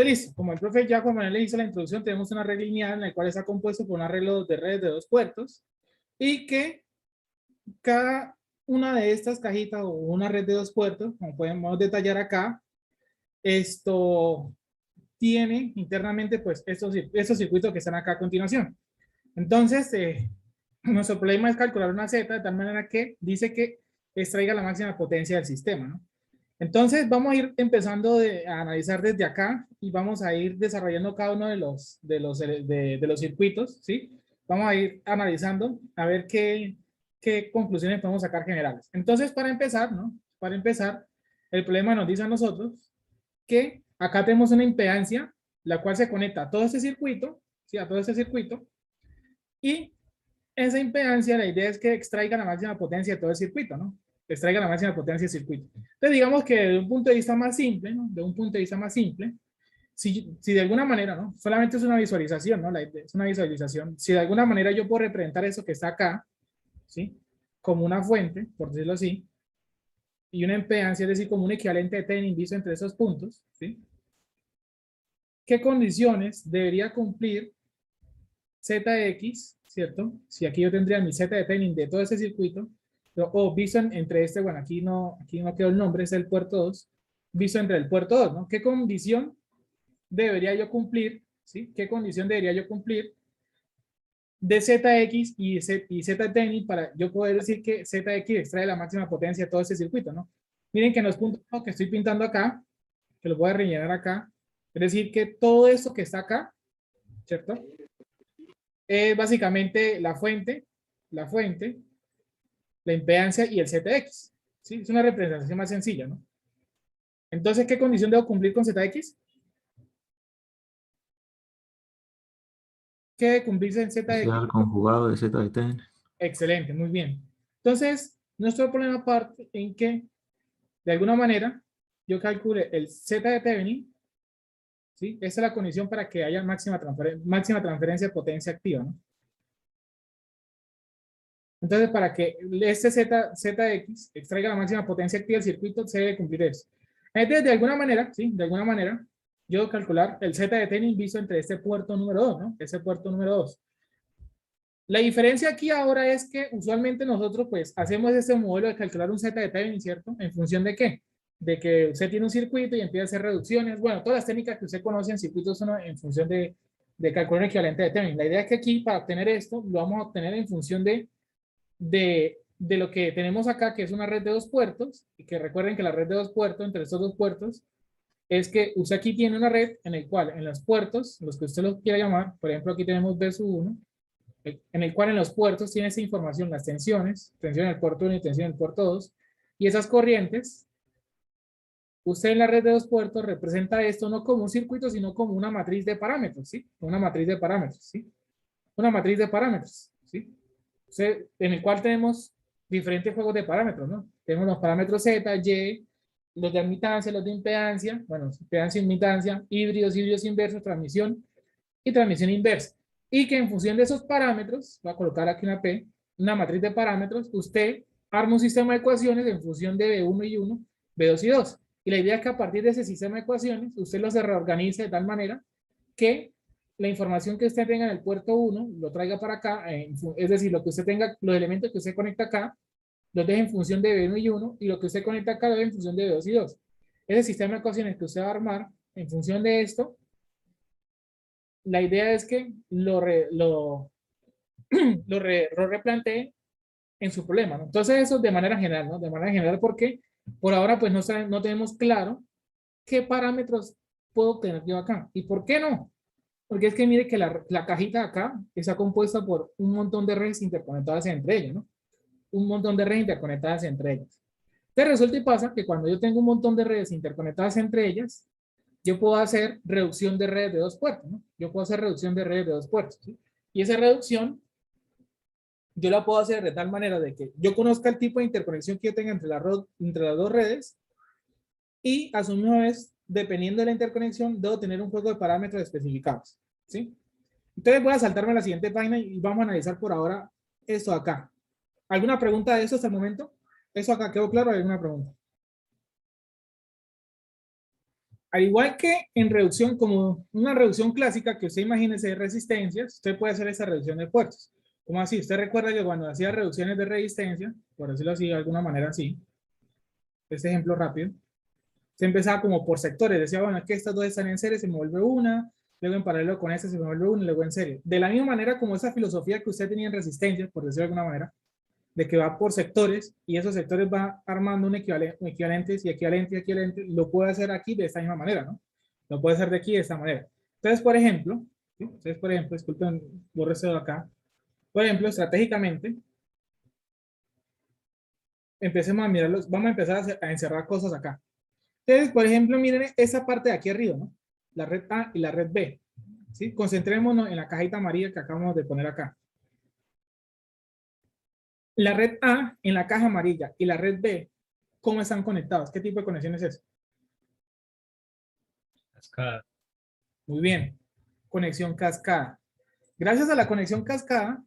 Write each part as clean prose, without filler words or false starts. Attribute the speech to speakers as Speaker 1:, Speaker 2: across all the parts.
Speaker 1: listo, como el profe ya Juan Manuel le hizo la introducción, tenemos una red lineal en la cual está compuesto por un arreglo de redes de 2 puertos y que cada una de estas cajitas o una red de 2 puertos, como podemos detallar acá, esto tiene internamente pues estos circuitos que están acá a continuación. Entonces, nuestro problema es calcular una Z de tal manera que dice que extraiga la máxima potencia del sistema, ¿no? Entonces, vamos a ir empezando a analizar desde acá y vamos a ir desarrollando cada uno de los circuitos, ¿sí? Vamos a ir analizando a ver qué conclusiones podemos sacar generales. Entonces, para empezar, ¿no? Para empezar, el problema nos dice a nosotros que acá tenemos una impedancia, la cual se conecta a todo este circuito, ¿sí? A todo este circuito, y esa impedancia, la idea es que extraiga la máxima potencia de todo el circuito, ¿no? Extraiga la máxima potencia del circuito. Entonces, digamos que de un punto de vista más simple, ¿no? De un punto de vista más simple, si de alguna manera, ¿no? Solamente es una visualización, ¿no? Es una visualización. Si de alguna manera yo puedo representar eso que está acá, ¿sí? Como una fuente, por decirlo así, y una impedancia, es decir, como un equivalente de Thevenin visto entre esos puntos, ¿sí? ¿Qué condiciones debería cumplir ZX, ¿cierto? Si aquí yo tendría mi Z de Thevenin de todo ese circuito, o visto entre este, bueno, aquí no quedó el nombre, es el puerto 2, visto entre el puerto 2, ¿no? ¿Qué condición debería yo cumplir? ¿Sí? ¿Qué condición debería yo cumplir de ZX y Z de Thevenin para yo poder decir que ZX extrae la máxima potencia de todo ese circuito, ¿no? Miren que en los puntos que estoy pintando acá, que los voy a rellenar acá, es decir, que todo esto que está acá, ¿cierto? Es básicamente la impedancia y el ZX. ¿Sí? Es una representación más sencilla, ¿no? Entonces, ¿qué condición debo cumplir con ZX? ¿Qué debe cumplirse en
Speaker 2: Sea
Speaker 1: ZX?
Speaker 2: el conjugado de Z de T.
Speaker 1: Excelente, muy bien. Entonces, nuestro problema parte en que, de alguna manera, yo calcule el Z de Thevenin, ¿sí? Esa es la condición para que haya máxima transferencia de potencia activa, ¿no? Entonces, para que este ZX extraiga la máxima potencia activa del circuito, se debe cumplir eso. Entonces, de alguna manera, ¿sí? De alguna manera, yo debo calcular el Z de Thevenin visto entre este puerto número 2, ¿no? Ese puerto número 2. La diferencia aquí ahora es que usualmente nosotros pues hacemos este modelo de calcular un Z de Thevenin, ¿cierto? ¿En función de qué? De que usted tiene un circuito y empieza a hacer reducciones. Bueno, todas las técnicas que usted conoce en circuitos son en función de calcular el equivalente de Thevenin. La idea es que aquí, para obtener esto, lo vamos a obtener en función de lo que tenemos acá, que es una red de 2 puertos, y que recuerden que la red de 2 puertos, entre estos 2 puertos, es que usted aquí tiene una red en el cual, en los puertos, los que usted los quiera llamar, por ejemplo, aquí tenemos B sub 1, en el cual en los puertos tiene esa información, las tensiones, tensión en el puerto 1 y tensión en el puerto 2, y esas corrientes, usted en la red de 2 puertos representa esto no como un circuito, sino como una matriz de parámetros, ¿sí? Una matriz de parámetros, ¿sí? Una matriz de parámetros, ¿sí? En el cual tenemos diferentes juegos de parámetros, ¿no? Tenemos los parámetros Z, Y, los de admitancia, los de impedancia, bueno, impedancia, imitancia, híbridos inversos, transmisión y transmisión inversa. Y que en función de esos parámetros, voy a colocar aquí una P, una matriz de parámetros, usted arma un sistema de ecuaciones en función de B1 y 1, B2 y 2. Y la idea es que a partir de ese sistema de ecuaciones, usted los reorganice de tal manera que la información que usted tenga en el puerto 1 lo traiga para acá, es decir, lo que usted tenga, los elementos que usted conecta acá, los deje en función de B1 y 1, y lo que usted conecta acá lo deje en función de B2 y 2. Ese sistema de ecuaciones que usted va a armar en función de esto, la idea es que lo replantee en su problema, ¿no? Entonces eso de manera general, ¿no? De manera general porque por ahora pues no tenemos claro qué parámetros puedo obtener yo acá. ¿Y por qué no? Porque es que mire que la cajita acá está compuesta por un montón de redes interconectadas entre ellas, ¿no? Un montón de redes interconectadas entre ellas. Entonces resulta y pasa que cuando yo tengo un montón de redes interconectadas entre ellas, yo puedo hacer reducción de redes de 2 puertos, ¿no? Yo puedo hacer reducción de redes de 2 puertos, ¿sí? Y esa reducción yo la puedo hacer de tal manera de que yo conozca el tipo de interconexión que yo tenga entre las 2 redes y a su misma vez, dependiendo de la interconexión, debo tener un juego de parámetros especificados, ¿sí? Entonces voy a saltarme a la siguiente página y vamos a analizar por ahora esto acá. ¿Alguna pregunta de eso hasta el momento? ¿Eso acá quedó claro? ¿Alguna pregunta? Al igual que en reducción, como una reducción clásica que usted imagínese de resistencias, usted puede hacer esa reducción de puertos. ¿Cómo así? Usted recuerda que cuando hacía reducciones de resistencia, por decirlo así, de alguna manera así, este ejemplo rápido, se empezaba como por sectores, decía, bueno, es que estas dos están en serie, se me vuelve una, luego en paralelo con esta se me vuelve una, y luego en serie. De la misma manera como esa filosofía que usted tenía en resistencia, por decirlo de alguna manera, de que va por sectores y esos sectores va armando un equivalentes y equivalente y equivalente, lo puede hacer aquí de esta misma manera, ¿no? Lo puede hacer de aquí de esta manera. Entonces, por ejemplo, ¿sí? Entonces, por ejemplo, disculpen, borro esto de acá. Por ejemplo, estratégicamente, empecemos a mirarlos, vamos a empezar a encerrar cosas acá. Entonces, por ejemplo, miren esa parte de aquí arriba, ¿no? La red A y la red B, ¿sí? Concentrémonos en la cajita amarilla que acabamos de poner acá. La red A en la caja amarilla y la red B, ¿cómo están conectados? ¿Qué tipo de conexión es eso?
Speaker 2: Cascada.
Speaker 1: Muy bien. Conexión cascada. Gracias a la conexión cascada,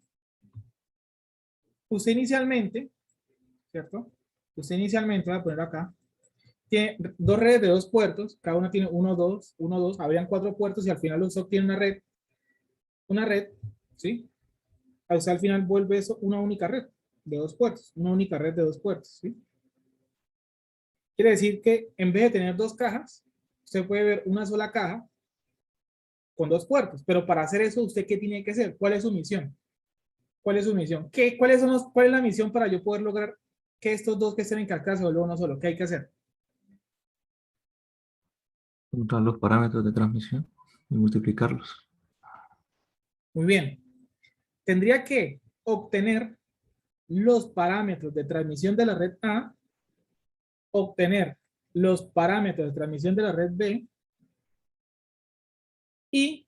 Speaker 1: usted inicialmente, ¿cierto? Usted inicialmente, voy a poner acá, tiene dos redes de dos puertos, cada uno tiene uno, dos, habrían cuatro puertos y al final usted obtiene una red, ¿sí? Usted al final vuelve eso una única red de dos puertos, una única red de dos puertos, ¿sí? Quiere decir que en vez de tener dos cajas, usted puede ver una sola caja con dos puertos, pero para hacer eso, ¿usted qué tiene que hacer? ¿Cuál es su misión? ¿Cuál es su misión? ¿Cuál es la misión para yo poder lograr que estos dos que estén en cascada se vuelvan uno solo? ¿Qué hay que hacer?
Speaker 3: Juntar los parámetros de transmisión y multiplicarlos.
Speaker 1: Muy bien. Tendría que obtener los parámetros de transmisión de la red A, obtener los parámetros de transmisión de la red B y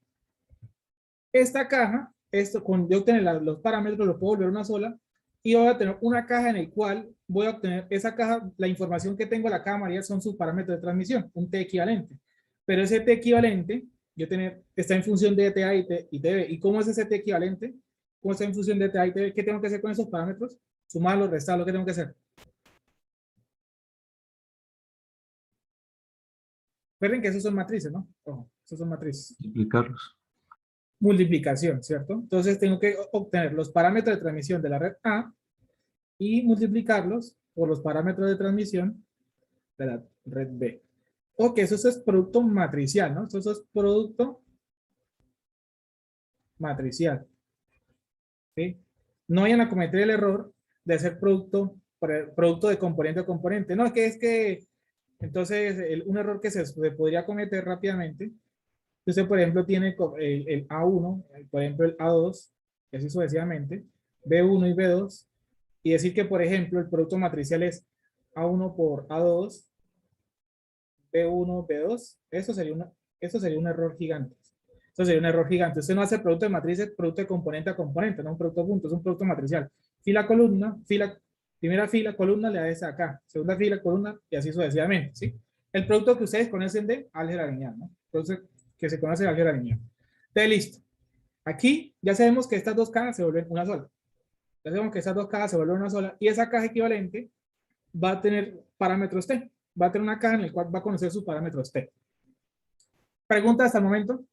Speaker 1: esta caja, esto, con yo obtener los parámetros, lo puedo volver una sola y voy a tener una caja en el cual voy a obtener esa caja, la información que tengo en la caja amarilla son sus parámetros de transmisión, un T equivalente. Pero ese T equivalente, está en función de TA y TB. ¿Y cómo es ese T equivalente? ¿Cómo está en función de TA y TB? ¿Qué tengo que hacer con esos parámetros? Sumarlos, restarlos, ¿qué tengo que hacer? Recuerden que esos son matrices, ¿no? Ojo, esos son matrices.
Speaker 3: Multiplicarlos.
Speaker 1: Multiplicación, ¿cierto? Entonces tengo que obtener los parámetros de transmisión de la red A y multiplicarlos por los parámetros de transmisión de la red B. Ok, eso es producto matricial, ¿no? Eso es producto matricial. ¿Sí? No vayan a cometer el error de hacer producto de componente a componente. No, es que entonces un error que se podría cometer rápidamente. Usted, por ejemplo, tiene el A1, por ejemplo, el A2, y así sucesivamente, B1 y B2, y decir que, por ejemplo, el producto matricial es A1 por A2, B1, B2, eso sería un error gigante. Eso sería un error gigante. Usted no hace producto de matrices, producto de componente a componente, no un producto punto, es un producto matricial. Fila, columna, primera fila, columna, le da esa acá. Segunda fila, columna, y así sucesivamente, ¿sí? El producto que ustedes conocen de álgebra lineal, ¿no? Entonces, que se conoce de álgebra lineal. Entonces, listo. Aquí ya sabemos que estas dos cajas se vuelven una sola. Ya sabemos que estas dos cajas se vuelven una sola, y esa caja equivalente va a tener parámetros T. Va a tener una caja en la cual va a conocer sus parámetros T. ¿Pregunta hasta el momento?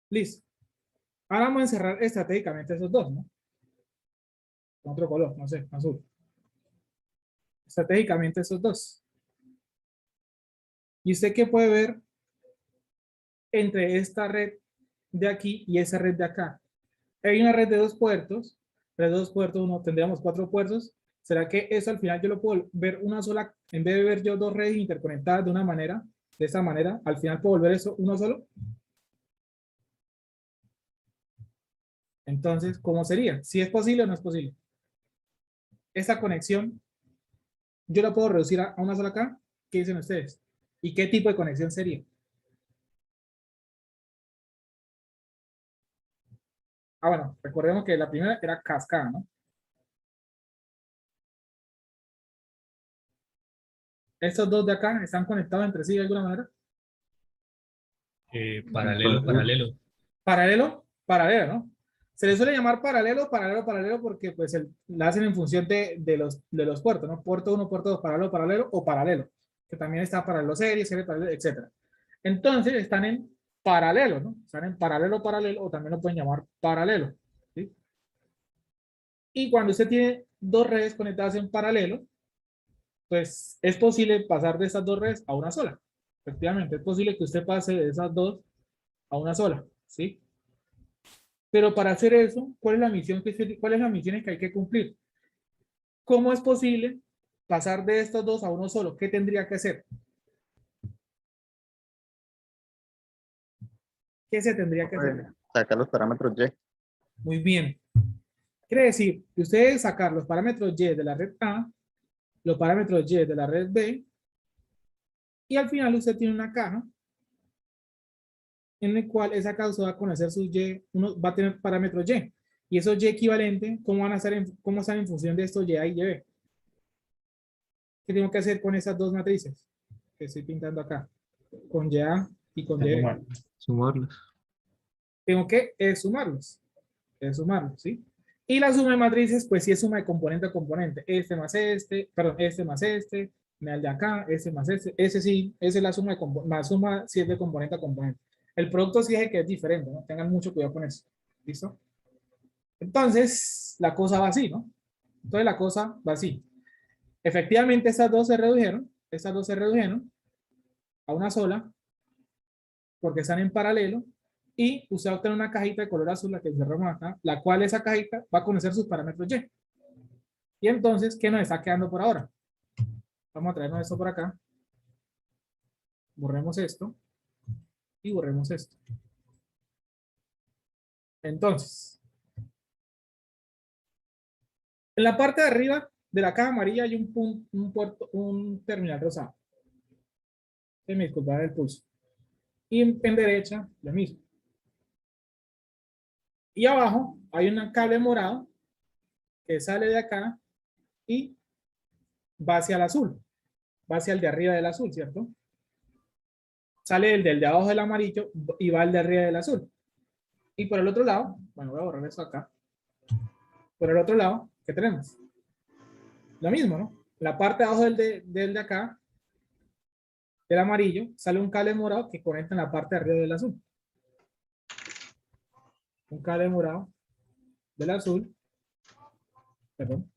Speaker 1: Listo. Ahora vamos a encerrar estratégicamente esos dos, ¿no? Con otro color, no sé, azul. Estratégicamente esos dos. ¿Y usted qué puede ver entre esta red de aquí y esa red de acá? Hay una red de dos puertos, red de dos puertos, uno tendríamos cuatro puertos. ¿Será que eso al final yo lo puedo ver una sola, en vez de ver yo dos redes interconectadas de una manera, de esta manera, al final puedo volver eso uno solo? Entonces, ¿cómo sería? ¿Si es posible o no es posible? Esta conexión, yo la puedo reducir a una sola acá. ¿Qué dicen ustedes? ¿Y qué tipo de conexión sería? Ah, bueno, recordemos que la primera era cascada, ¿no? Estos dos de acá están conectados entre sí de alguna manera.
Speaker 2: Paralelo, paralelo.
Speaker 1: Paralelo, paralelo, ¿no? Se le suele llamar paralelo, paralelo, paralelo, porque pues la hacen en función de los puertos, ¿no? Puerto 1, puerto 2, paralelo, paralelo o paralelo, que también está paralelo serie, serie paralelo, etc. Entonces están en paralelo, ¿no? Están en paralelo, paralelo, o también lo pueden llamar paralelo, ¿sí? Y cuando usted tiene dos redes conectadas en paralelo, pues es posible pasar de esas dos redes a una sola. Efectivamente, es posible que usted pase de esas dos a una sola, ¿sí? Pero para hacer eso, ¿cuál es la misión cuál es la misión que hay que cumplir? ¿Cómo es posible pasar de estos dos a uno solo? ¿Qué tendría que hacer? ¿Qué se tendría que hacer?
Speaker 2: Sacar los parámetros Y.
Speaker 1: Muy bien. Quiere decir que usted debe sacar los parámetros Y de la red A, los parámetros Y de la red B, y al final usted tiene una caja en la cual esa caja usted va a conocer sus Y, uno va a tener parámetros Y. Y esos Y equivalentes, ¿cómo van a ser cómo están en función de estos Y A y Y B? ¿Qué tengo que hacer con esas dos matrices que estoy pintando acá? Con YA y con Y.
Speaker 3: Sumarlos.
Speaker 1: Tengo que sumarlos. ¿Sí? Y la suma de matrices, pues sí es suma de componente a componente. Este más este, perdón, este más este, me da el de acá, este más este. Ese sí, esa es la suma de más suma si es de componente a componente. El producto sí es el que es diferente, ¿no? Tengan mucho cuidado con eso. ¿Listo? Entonces, la cosa va así, ¿no? Entonces la cosa va así. Efectivamente, estas dos se redujeron a una sola, porque están en paralelo, y usted va a obtener una cajita de color azul, la que cerramos acá, la cual esa cajita va a conocer sus parámetros Y. Y entonces, ¿qué nos está quedando por ahora? Vamos a traernos esto por acá. Borremos esto y borremos esto. Entonces, en la parte de arriba de la caja amarilla hay un terminal rosado. Que me disculpa el pulso. Y en derecha, lo mismo. Y abajo hay un cable morado que sale de acá y va hacia el azul. Va hacia el de arriba del azul, ¿cierto? Sale el del de abajo del amarillo y va al de arriba del azul. Y por el otro lado, bueno, voy a borrar eso acá. Por el otro lado, ¿qué tenemos? Lo mismo, ¿no? La parte de abajo del de acá, del amarillo, sale un cable morado que conecta en la parte de arriba del azul. Un cable morado del azul. Perdón.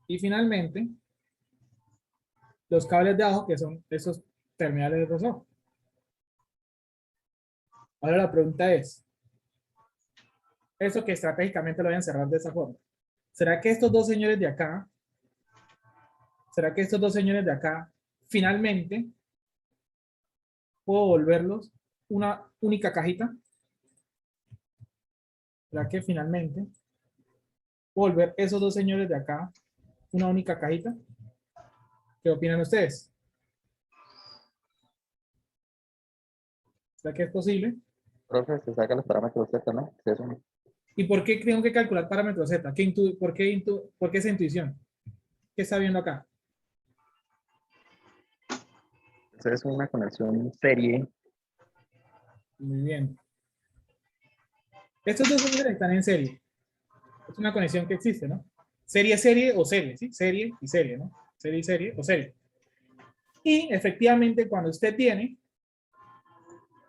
Speaker 1: Y finalmente, los cables de abajo, que son esos terminales de rosado. Ahora la pregunta es, eso que estratégicamente lo voy a encerrar de esa forma. ¿Será que estos dos señores de acá, finalmente puedo volverlos una única cajita? ¿Será que finalmente puedo volver esos dos señores de acá una única cajita? ¿Qué opinan ustedes? ¿Será que es posible?
Speaker 2: Profe, se sacan los parámetros Z, ¿no? Sí, eso.
Speaker 1: ¿Y por qué tengo que calcular parámetros Z? ¿Por qué esa intuición? ¿Qué está viendo acá?
Speaker 2: Eso es una conexión serie.
Speaker 1: Muy bien. Estos dos números están en serie. Es una conexión que existe, ¿no? Serie, serie o serie, ¿sí? Serie y serie, ¿no? Serie y serie o serie. Y efectivamente, cuando usted tiene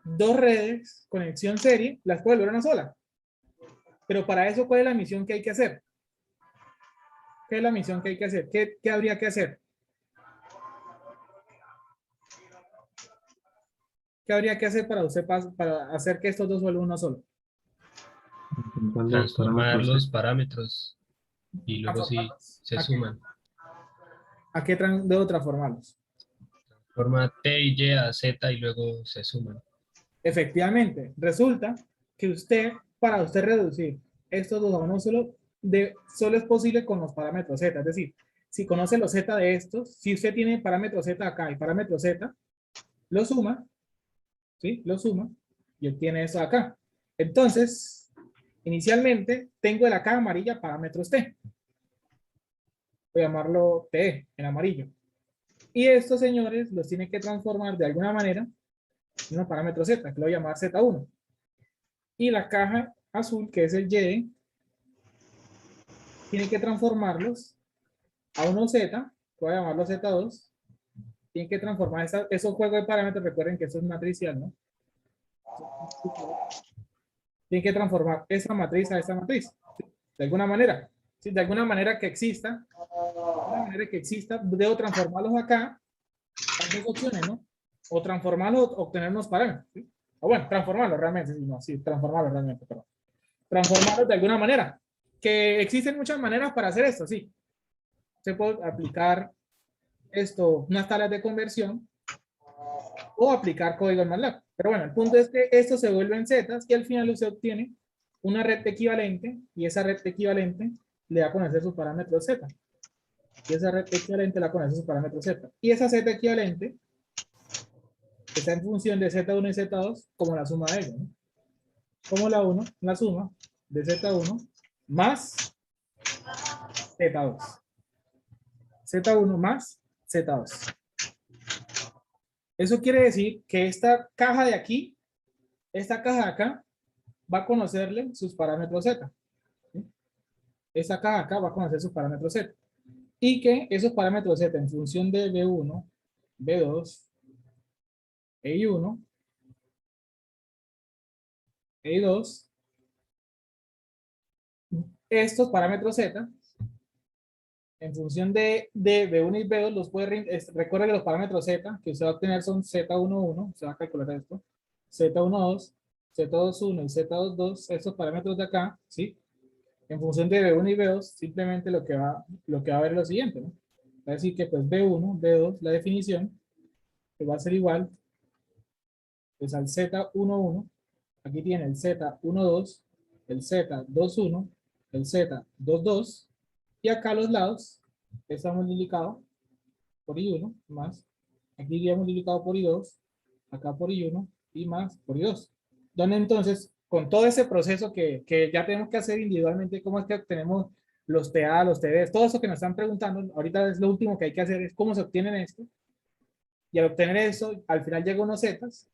Speaker 1: dos redes, conexión serie, las puede lograr una sola. Pero para eso, ¿cuál es la misión que hay que hacer? ¿Qué es la misión que hay que hacer? ¿Qué habría que hacer? ¿Qué habría que hacer para usted para hacer que estos dos vuelvan uno solo?
Speaker 4: Transformar los parámetros y luego sí se suman.
Speaker 1: ¿A qué debo transformarlos?
Speaker 4: Forma T y Y a Z y luego se suman.
Speaker 1: Efectivamente, resulta que para usted reducir estos dos a uno solo, solo es posible con los parámetros Z. Es decir, si conoce los Z de estos, si usted tiene parámetros Z acá y parámetros Z, lo suma, ¿sí? Lo suma y obtiene eso acá. Entonces, inicialmente tengo de la caja amarilla parámetros T. Voy a llamarlo T en amarillo. Y estos señores los tiene que transformar de alguna manera en un parámetro Z, que lo voy a llamar Z1. Y la caja azul, que es el Y, tiene que transformarlos a unos Z, voy a llamarlo Z2, tiene que transformar esos juegos de parámetros, recuerden que eso es matricial, ¿no? Tiene que transformar esa matriz a esa matriz, ¿sí? De alguna manera, ¿sí? De alguna manera que exista, debo transformarlos acá, hay dos opciones, ¿no? O transformarlos o obtener unos parámetros, ¿sí? O bueno, transformarlos realmente, sí, transformarlos realmente, perdón. Transformarlos de alguna manera, que existen muchas maneras para hacer esto, sí. Se puede aplicar unas tablas de conversión, o aplicar código en MATLAB. Pero bueno, el punto es que estos se vuelven zetas y al final usted obtiene una red equivalente y esa red equivalente le da a conocer sus parámetros z. Y esa red equivalente le da a conocer sus parámetros z. Y esa z equivalente está en función de z1 y z2 como la suma de ellos, ¿no? Como la suma de z1 más z2. z1 más z2. Eso quiere decir que esta caja de aquí, esta caja de acá, va a conocerle sus parámetros z. ¿Sí? Esta caja de acá va a conocer sus parámetros z. Y que esos parámetros z en función de B1, B2, EI1, EI2, estos parámetros z, en función de B1 y B2, los puede, recuerda que los parámetros z que usted va a obtener son Z11, se va a calcular esto, Z12, Z21 y Z22, estos parámetros de acá, ¿sí? En función de B1 y B2, simplemente lo que va a ver es lo siguiente, ¿no? Va a decir que pues B1, B2, la definición, que va a ser igual pues al Z11, aquí tiene el Z12, el Z21, el Z22, y acá a los lados está multiplicado por I1 más, aquí iría multiplicado por I2, acá por I1 y más por I2. Donde entonces, con todo ese proceso que ya tenemos que hacer individualmente, cómo es que obtenemos los TA, los TDs, todo eso que nos están preguntando, ahorita es lo último que hay que hacer, es cómo se obtienen esto, y al obtener eso, al final llega unos zetas,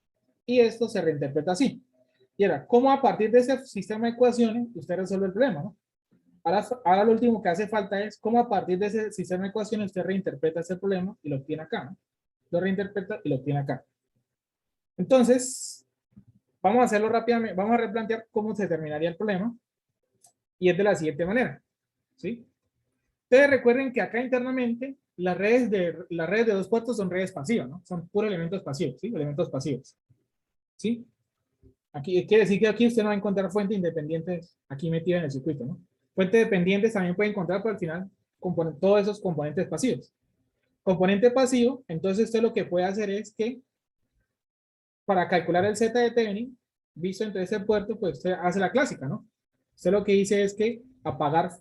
Speaker 1: y esto se reinterpreta así. Y ahora, ¿cómo a partir de ese sistema de ecuaciones usted resuelve el problema, ¿no? Ahora lo último que hace falta es cómo a partir de ese sistema de ecuaciones usted reinterpreta ese problema y lo obtiene acá, ¿no? Lo reinterpreta y lo obtiene acá. Entonces, vamos a hacerlo rápidamente, vamos a replantear cómo se terminaría el problema, y es de la siguiente manera, ¿sí? Ustedes recuerden que acá internamente las redes de dos puertos son redes pasivas, ¿no? Son puros elementos pasivos, ¿sí? Elementos pasivos, ¿sí? Aquí quiere decir que aquí usted no va a encontrar fuentes independientes aquí metidas en el circuito, ¿no? Fuentes dependientes también puede encontrar, pero al final todos esos componentes pasivos. Componente pasivo, entonces usted lo que puede hacer es que para calcular el Z de Thevenin, visto entre ese puerto, pues usted hace la clásica, ¿no? Usted lo que dice es que apagar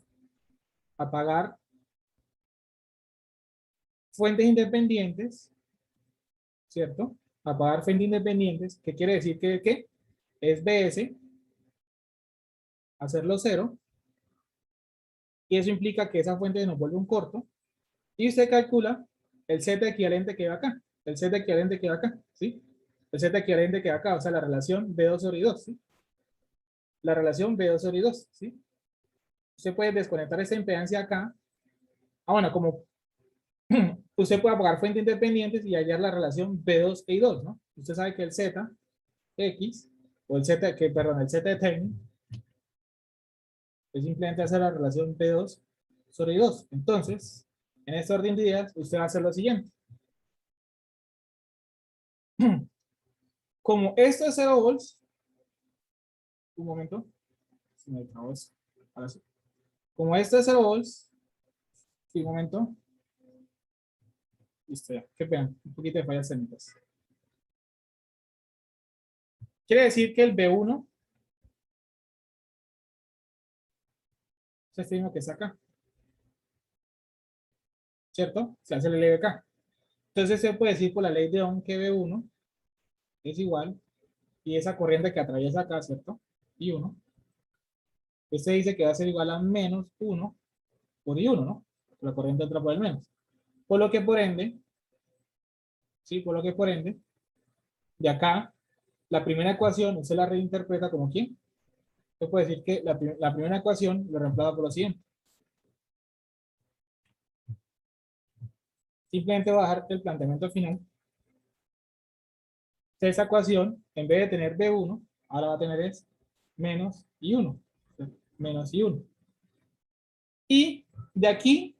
Speaker 1: fuentes independientes, ¿cierto? Apagar fuentes independientes, ¿qué quiere decir que es BS, hacerlo cero, y eso implica que esa fuente nos vuelve un corto, y usted calcula el Z equivalente que va acá, el Z equivalente que va acá, ¿sí? El Z equivalente que va acá, o sea, la relación B2 sobre I2, ¿sí? La relación B2 sobre I2, ¿sí? Usted puede desconectar esa impedancia acá. Ah, bueno, como usted puede apagar fuentes independientes y hallar la relación B2 e I2, ¿no? Usted sabe que el Z X, o el Z, perdón, el Z de Thevenin, es simplemente hacer la relación B2 sobre I2. Entonces, en este orden de ideas, usted va a hacer lo siguiente. Como esto es 0 volts, un momento, si me acabo eso. Ahora sí. Como esto es 0 volts, un momento. Listo, ya. Qué pena, un poquito de fallas técnicas. Quiere decir que el B1 es este mismo que está acá, ¿cierto? Se hace la ley de acá. Entonces se puede decir por la ley de Ohm que B1 es igual, y esa corriente que atraviesa acá, ¿cierto? I1. Este dice que va a ser igual a menos 1 por I1, ¿no? La corriente entra por el menos. Por lo que por ende, ¿sí? Por lo que por ende, de acá, la primera ecuación, usted la reinterpreta como ¿quién? Yo puedo decir que la primera ecuación lo reemplaza por lo siguiente. Simplemente voy a dejar el planteamiento final. Esa ecuación, en vez de tener B1, ahora va a tener es menos I1. Menos I1. Y de aquí,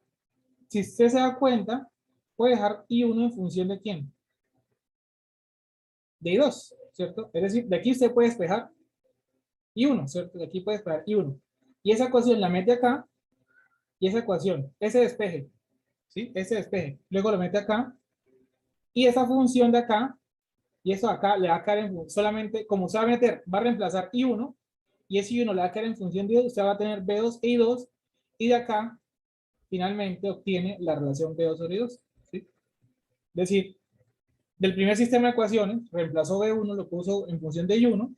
Speaker 1: si usted se da cuenta, puede dejar I1 en función de quién. De I2, ¿cierto? Es decir, de aquí usted puede despejar I1, ¿cierto? De aquí puede despejar I1. Y esa ecuación la mete acá, y esa ecuación, ese despeje, ¿sí? Ese despeje. Luego lo mete acá, y esa función de acá, y eso acá le va a caer en solamente, como se va a meter, va a reemplazar I1, y ese I1 le va a caer en función de I2, usted va a tener B2 e I2, y de acá, finalmente, obtiene la relación B2 sobre I2, ¿sí? Es decir, del primer sistema de ecuaciones, reemplazó B1, lo puso en función de I1,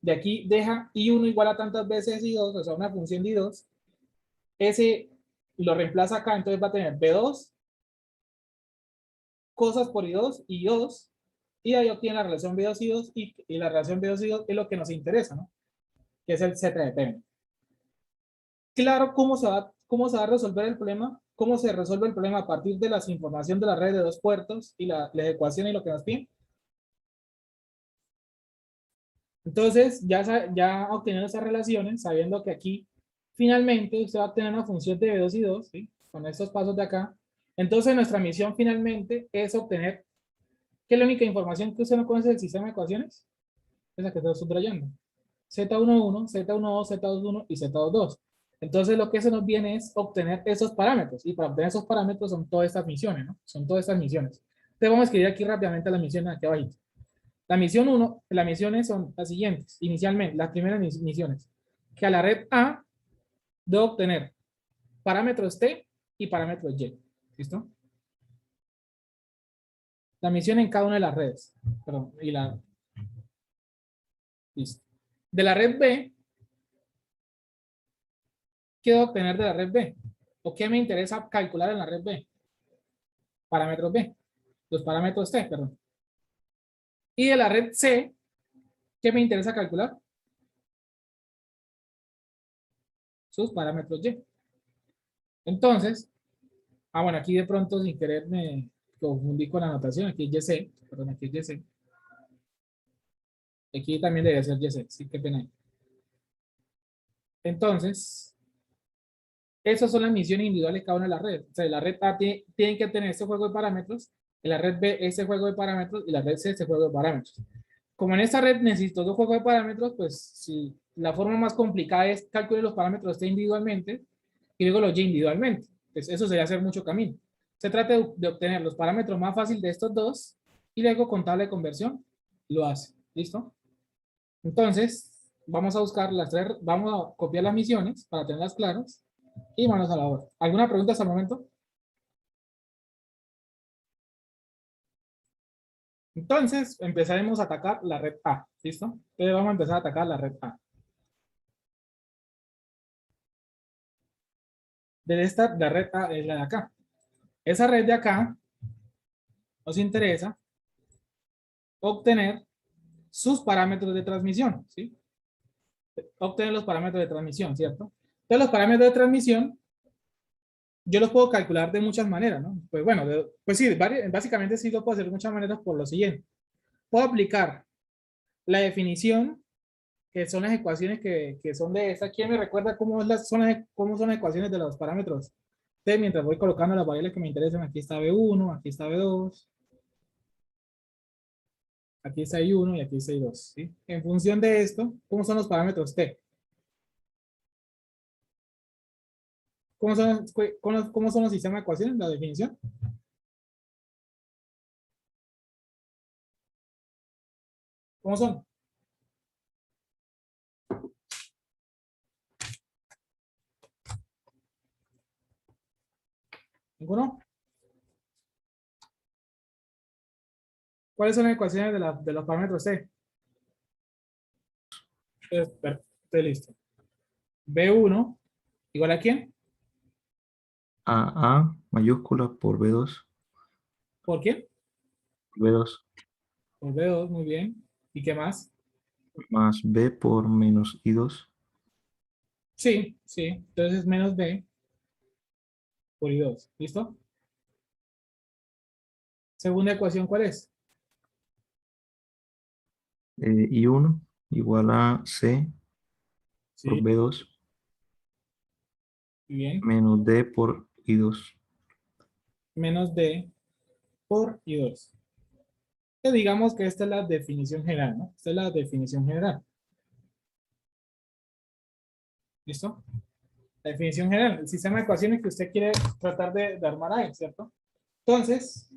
Speaker 1: de aquí deja I1 igual a tantas veces I2, o sea, una función de I2, ese lo reemplaza acá, entonces va a tener B2, cosas por I2, y I2, y ahí obtiene la relación B2 y 2, y la relación B2 y 2 es lo que nos interesa, ¿no? Que es el Z de P. Claro, cómo se va a resolver el problema, cómo se resuelve el problema a partir de la información de la red de dos puertos y la ecuación y lo que nos piden. Entonces, ya obteniendo esas relaciones, sabiendo que aquí finalmente usted va a obtener una función de B2 y 2, ¿sí? Con estos pasos de acá. Entonces, nuestra misión finalmente es obtener, ¿qué es la única información que usted no conoce del sistema de ecuaciones? Esa que estoy subrayando. Z11, Z12, Z21 y Z22. Entonces, lo que se nos viene es obtener esos parámetros. Y para obtener esos parámetros son todas estas misiones, ¿no? Son todas estas misiones. Entonces, vamos a escribir aquí rápidamente las misiones aquí abajo. La misión 1, las misiones son las siguientes. Inicialmente, las primeras misiones. Que a la red A debo obtener parámetros T y parámetros Y. ¿Listo? La misión en cada una de las redes. Perdón, listo. De la red B, ¿qué debo obtener de la red B? ¿O qué me interesa calcular en la red B? Parámetros B. Los parámetros T, perdón. Y de la red C, ¿qué me interesa calcular? Sus parámetros Y. Entonces, bueno, aquí de pronto sin querer me confundí con la anotación. Aquí es YC, perdón, aquí es YC. Aquí también debe ser YC, sí, qué pena. Entonces, esas son las misiones individuales de cada una de las redes. O sea, la red A tiene que tener este juego de parámetros, en la red B ese juego de parámetros y la red C ese juego de parámetros. Como en esta red necesito dos juegos de parámetros, pues si la forma más complicada es calcular los parámetros T individualmente y luego los Y individualmente. Pues eso sería hacer mucho camino. Se trata de obtener los parámetros más fáciles de estos dos y luego con tabla de conversión lo hace. ¿Listo? Entonces, vamos a buscar las tres, vamos a copiar las misiones para tenerlas claras y manos a la obra. ¿Alguna pregunta hasta el momento? Entonces, empezaremos a atacar la red A. ¿Listo? Entonces, vamos a empezar a atacar la red A. De esta, la red A es la de acá. Esa red de acá nos interesa obtener sus parámetros de transmisión, ¿sí? Obtener los parámetros de transmisión, ¿cierto? Entonces, los parámetros de transmisión, yo los puedo calcular de muchas maneras, ¿no? Pues bueno, pues sí, básicamente sí lo puedo hacer de muchas maneras por lo siguiente. Puedo aplicar la definición, que son las ecuaciones que son de esta. ¿Quién me recuerda cómo son las ecuaciones de los parámetros? Entonces, mientras voy colocando las variables que me interesan, aquí está B1, aquí está B2, aquí está I1 y aquí está I2, ¿sí? En función de esto, ¿cómo son los parámetros T? ¿Cómo son los sistemas de ecuaciones? La definición. ¿Cómo son? ¿Ninguno? ¿Cuáles son las ecuaciones de los parámetros T? Estoy listo. B1 igual a ¿quién?
Speaker 3: AA mayúscula por B2,
Speaker 1: ¿Por quién?
Speaker 3: B2
Speaker 1: Por B2, muy bien. ¿Y qué más?
Speaker 3: más B por menos I2
Speaker 1: Sí, sí. Entonces menos B por I2. ¿Listo? Segunda ecuación, ¿cuál es?
Speaker 3: I1 igual a C por
Speaker 1: Sí,
Speaker 3: B2
Speaker 1: muy bien.
Speaker 3: menos D por I2.
Speaker 1: Menos D por I2. Que digamos que esta es la definición general, ¿no? Esta es la definición general. ¿Listo? La definición general, el sistema de ecuaciones que usted quiere tratar de armar ahí, ¿cierto? Entonces,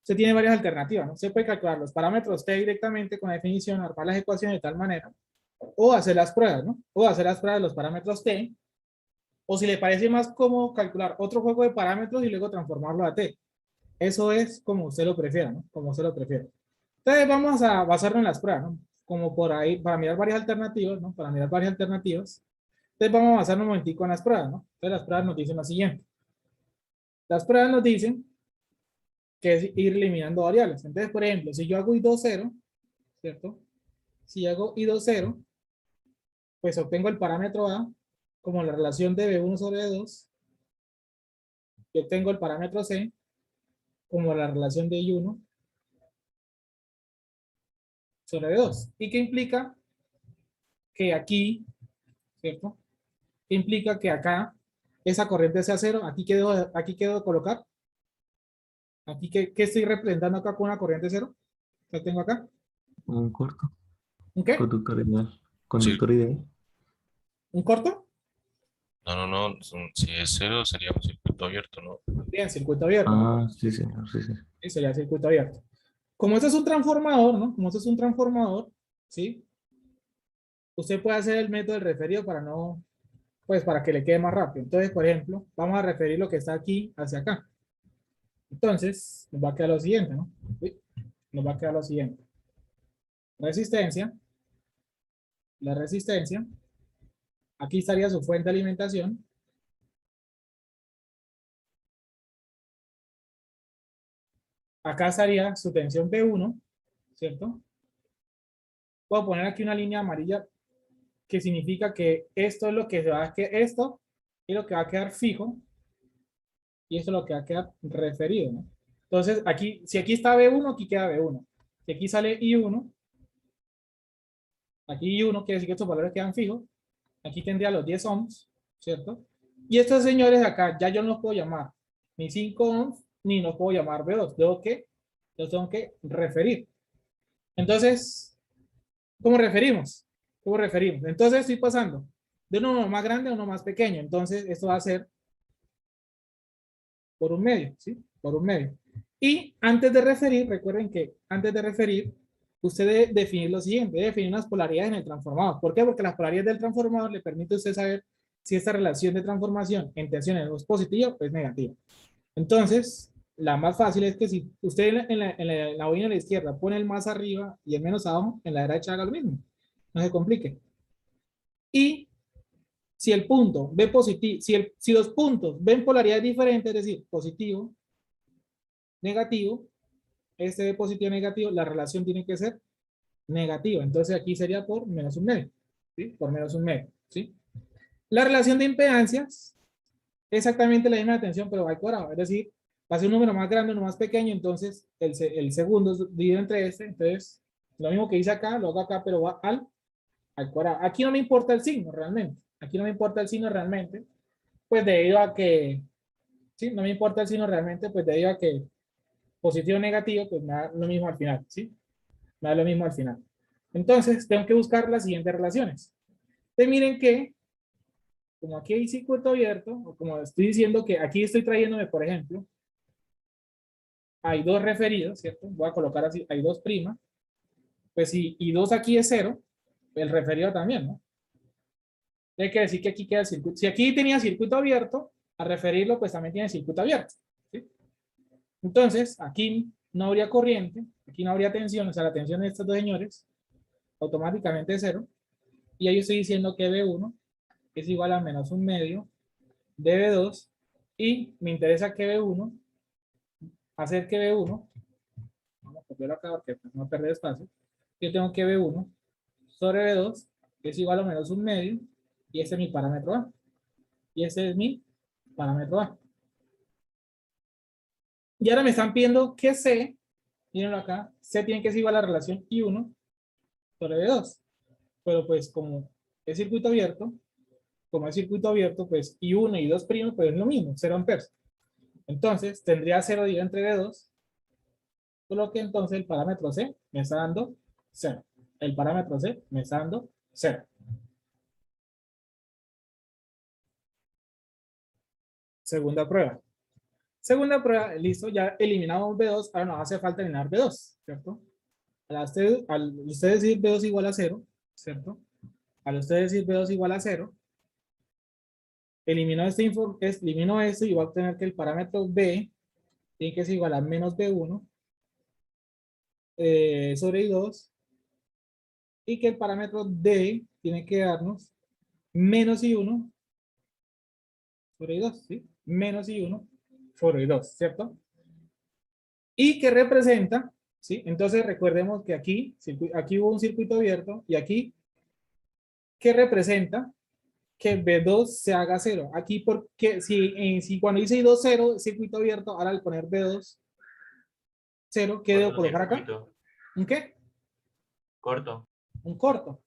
Speaker 1: usted tiene varias alternativas, ¿no? Usted puede calcular los parámetros T directamente con la definición, armar las ecuaciones de tal manera, o hacer las pruebas, ¿no? O hacer las pruebas de los parámetros T, o si le parece más cómodo calcular otro juego de parámetros y luego transformarlo a T. Eso es como usted lo prefiera, ¿no? Como usted lo prefiera. Entonces vamos a basarnos en las pruebas, ¿no? Como por ahí, para mirar varias alternativas, ¿no? Para mirar varias alternativas. Entonces vamos a basarnos un momentico en las pruebas, ¿no? Entonces las pruebas nos dicen lo siguiente. Las pruebas nos dicen que es ir eliminando variables. Entonces, por ejemplo, si yo hago I2, 0, ¿cierto? Si hago I2, 0, pues obtengo el parámetro A como la relación de B1 sobre B2. Y obtengo el parámetro C como la relación de I1 sobre B2. ¿Y qué implica? Que aquí, ¿cierto? ¿Qué implica que acá esa corriente sea 0? Aquí quedo de colocar. Aquí, ¿qué estoy representando acá con una corriente 0? ¿Qué tengo acá?
Speaker 3: Un corto.
Speaker 1: ¿Un qué?
Speaker 3: Conductor ideal.
Speaker 4: Sí.
Speaker 3: Conductor ideal.
Speaker 1: ¿Un corto?
Speaker 4: No, si es cero sería un circuito abierto, ¿no?
Speaker 1: Bien, circuito abierto, ¿no?
Speaker 3: Ah, sí, señor, sí, sí.
Speaker 1: Sí, sería circuito abierto. Como este es un transformador, ¿no? Como este es un transformador, ¿sí? Usted puede hacer el método del referido para no, pues para que le quede más rápido. Entonces, por ejemplo, vamos a referir lo que está aquí hacia acá. Entonces, nos va a quedar lo siguiente, ¿no? Uy, nos va a quedar lo siguiente. Resistencia, la resistencia, aquí estaría su fuente de alimentación. Acá estaría su tensión P1, ¿cierto? Puedo poner aquí una línea amarilla que significa que esto es lo que se va a quedar, esto es lo que va a quedar fijo y esto es lo que va a quedar referido, ¿no? Entonces, aquí, si aquí está B1, aquí queda B1. Si aquí sale I1, aquí I1 quiere decir que estos valores quedan fijos. Aquí tendría los 10 ohms, ¿cierto? Y estos señores de acá, ya yo no los puedo llamar ni 5 ohms, ni los puedo llamar B2. Los tengo que referir. Entonces, ¿cómo referimos? ¿Cómo referimos? Entonces estoy pasando de uno más grande a uno más pequeño. Entonces, esto va a ser por un medio, ¿sí? Por un medio. Y antes de referir, recuerden que antes de referir, usted debe definir lo siguiente, debe definir unas polaridades en el transformador. ¿Por qué? Porque las polaridades del transformador le permite a usted saber si esta relación de transformación en tensiones es positiva o es negativa. Entonces, la más fácil es que si usted en la bobina de la izquierda pone el más arriba y el menos abajo, en la derecha haga lo mismo. No se complique. Y si el punto ve positivo, si los puntos ven polaridades diferentes, es decir, positivo, negativo, este ve positivo, negativo, la relación tiene que ser negativa. Entonces aquí sería por menos un medio, ¿sí? Por menos un medio, ¿sí? La relación de impedancias, exactamente la misma tensión, pero va al cuadrado, es decir, va a ser un número más grande, uno más pequeño, entonces el segundo es dividido entre este, entonces lo mismo que hice acá, lo hago acá, pero va al cuadrado. Aquí no me importa el signo realmente, aquí no me importa el signo realmente, pues debido a que, sí, no me importa el signo realmente, pues debido a que positivo o negativo, pues me da lo mismo al final, ¿sí? Me da lo mismo al final. Entonces, tengo que buscar las siguientes relaciones. Entonces, miren que, como aquí hay circuito abierto, o como estoy diciendo que aquí estoy trayéndome, por ejemplo, hay dos referidos, ¿cierto? Voy a colocar así, hay dos primas. Pues si y 2 aquí es 0, el referido también, ¿no? Hay que decir que aquí queda el circuito. Si aquí tenía circuito abierto, a referirlo, pues también tiene circuito abierto, ¿sí? Entonces, aquí no habría corriente, aquí no habría tensión, o sea, la tensión de estos dos señores automáticamente es 0. Y ahí yo estoy diciendo que B1 es igual a menos un medio de B2 y me interesa que B1, hacer que B1, vamos a copiarlo acá porque pues, no perder espacio, yo tengo que B1 sobre B2 es igual a menos un medio Y ese es mi parámetro A. Y ese es mi parámetro A. Y ahora me están pidiendo que C, mírenlo acá, C tiene que ser igual a la relación I1 sobre B2. Pero pues como es circuito abierto, pues I1 y I2' pues es lo mismo, 0 amperes. Entonces tendría 0 dividido entre B2, por lo que entonces el parámetro C me está dando 0. El parámetro C me está dando 0. Segunda prueba. Segunda prueba, listo, ya eliminamos B2, ahora nos hace falta eliminar B2, ¿cierto? Al usted decir B2 igual a 0, ¿cierto? Al usted decir B2 igual a 0, elimino esto y voy a obtener que el parámetro B tiene que ser igual a menos B1 sobre I2 y que el parámetro D tiene que darnos menos I1 sobre I2, ¿sí? Menos I1 sobre I2, ¿cierto? Y que representa, ¿sí? Entonces recordemos que aquí hubo un circuito abierto y aquí, ¿qué representa? Que B2 se haga 0. Aquí porque si cuando dice I2 0, circuito abierto, ahora al poner B2 0, ¿qué debo colocar acá? ¿Un qué?
Speaker 5: Corto.
Speaker 1: Un corto.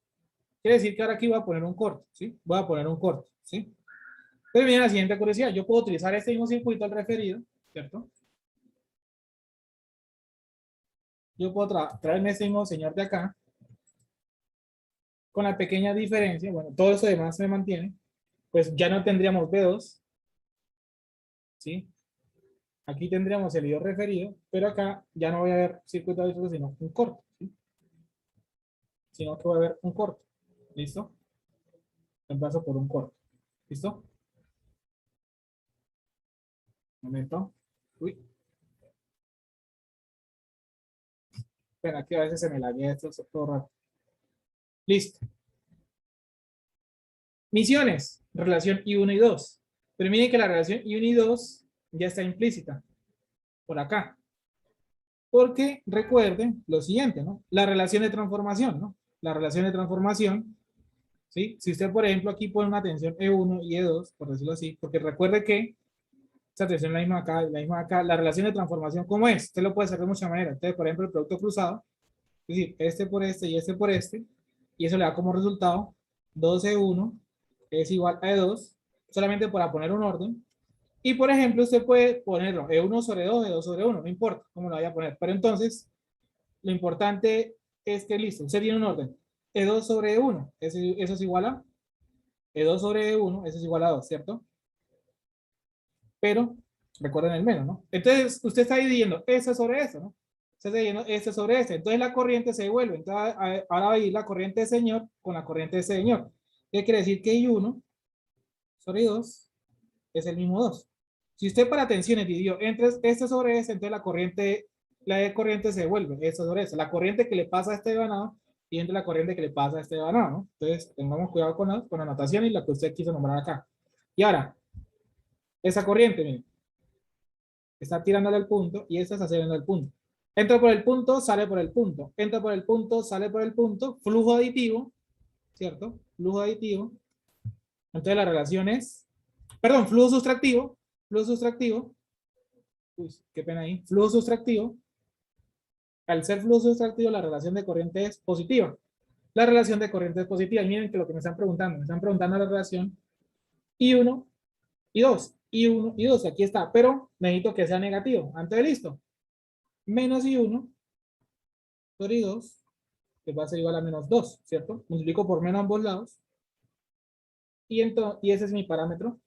Speaker 1: Quiere decir que ahora aquí voy a poner un corto, ¿sí? Voy a poner un corto, ¿sí? Pero viene la siguiente curiosidad. Yo puedo utilizar este mismo circuito al referido, ¿cierto? Yo puedo traerme este mismo señor de acá, con la pequeña diferencia, bueno, todo eso demás se mantiene, pues ya no tendríamos B2, ¿sí? Aquí tendríamos el I2 referido, pero acá ya no voy a ver circuito abierto, sino un corto, ¿sí? Sino que voy a ver un corto, ¿listo? Reemplazo por un corto, ¿listo? Un momento. Uy. Espera, que a veces se me laguea esto, es todo raro. Listo. Misiones, relación I1 y 2. Pero miren que la relación I1 y 2 ya está implícita por acá. Porque recuerden lo siguiente, ¿no? La relación de transformación, ¿no? La relación de transformación, ¿sí? Si usted, por ejemplo, aquí pone una tensión E1 y E2, por decirlo así, porque recuerde que esta tensión es la misma acá, la relación de transformación, ¿cómo es? Usted lo puede hacer de muchas maneras. Entonces, por ejemplo, el producto cruzado, es decir, este por este y este por este, y eso le da como resultado 2E1 es igual a E2, solamente para poner un orden. Y por ejemplo, usted puede ponerlo E1 sobre 2, E2 sobre 1, no importa cómo lo vaya a poner. Pero entonces, lo importante es que listo, usted tiene un orden. E2 sobre E1, eso es igual a E2 sobre E1, eso es igual a 2, ¿cierto? Pero recuerden el menos, ¿no? Entonces, usted está dividiendo eso sobre eso, ¿no? Está dividiendo este sobre este. Entonces, la corriente se devuelve. Entonces, ahora va a ir la corriente de señor con la corriente de señor. ¿Qué quiere decir? Que I1 sobre I2 es el mismo 2. Si usted para tensiones dividió entre este sobre este, entonces la corriente se devuelve, eso sobre eso. La corriente que le pasa a este devanado y entre la corriente que le pasa a este devanado, ¿no? Entonces, tengamos cuidado con la notación y la que usted quiso nombrar acá. Y ahora, esa corriente, miren, está tirándole al punto y esta está saliendo al punto. Entra por el punto, sale por el punto. Entra por el punto, sale por el punto. Flujo aditivo, ¿cierto? Flujo aditivo. Entonces la relación es, perdón, flujo sustractivo. Flujo sustractivo. Uy, qué pena ahí. Flujo sustractivo. Al ser flujo sustractivo, la relación de corriente es positiva. La relación de corriente es positiva. Y miren que lo que me están preguntando la relación I1 y 2. I1 y 2, aquí está. Pero necesito que sea negativo. Antes de listo. Menos I1 sobre I2, que va a ser igual a menos 2, ¿cierto? Multiplico por menos ambos lados. Y ese es mi parámetro.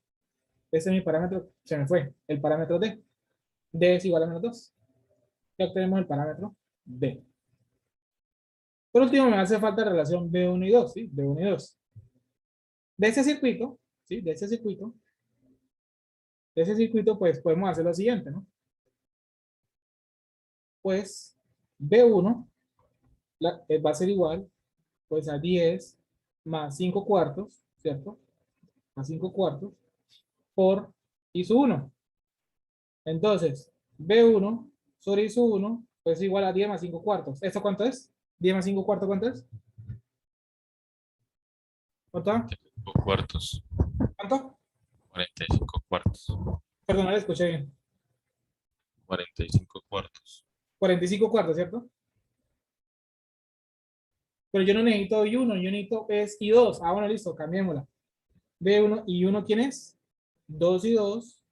Speaker 1: Ese es mi parámetro. Se me fue. El parámetro D. D es igual a menos 2. Ya obtenemos el parámetro D. Por último, me hace falta relación B1 y 2, ¿sí? B1 y 2. De ese circuito, ¿sí? De ese circuito, pues podemos hacer lo siguiente, ¿no? Pues B1 va a ser igual, pues a 10 más 5 cuartos, ¿cierto? Más 5 cuartos por I sub 1. Entonces, B1 sobre I sub 1 pues es igual a 10 más 5 cuartos. ¿Esto cuánto es? 10 más 5 cuartos, ¿cuánto es? ¿Cuánto?
Speaker 4: 45 cuartos.
Speaker 1: ¿Cuánto?
Speaker 4: 45 cuartos.
Speaker 1: Perdón, no le escuché bien.
Speaker 4: 45 cuartos.
Speaker 1: 45 cuartos, ¿cierto? Pero yo no necesito I1, yo necesito es I2. Ah, bueno, listo, cambiémosla. B1 y 1, ¿quién es? 2 y 2.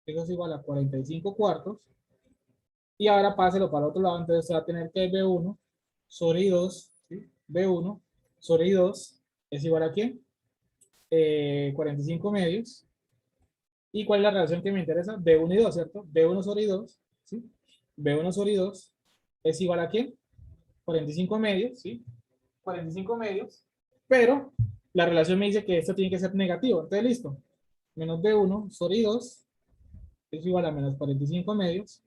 Speaker 1: Eso es igual a 45 cuartos. Y ahora páselo para el otro lado, entonces se va a tener que B1 sobre I2, ¿sí? B1 sobre I2 es igual a ¿quién? 45 medios. ¿Y cuál es la relación que me interesa? B1 y 2, ¿cierto? B1 sobre I2, ¿sí? B1 sobre I2 es igual a ¿quién? 45 medios, ¿sí? 45 medios, pero la relación me dice que esto tiene que ser negativo, entonces listo. Menos B1 sobre I2 es igual a menos 45 medios,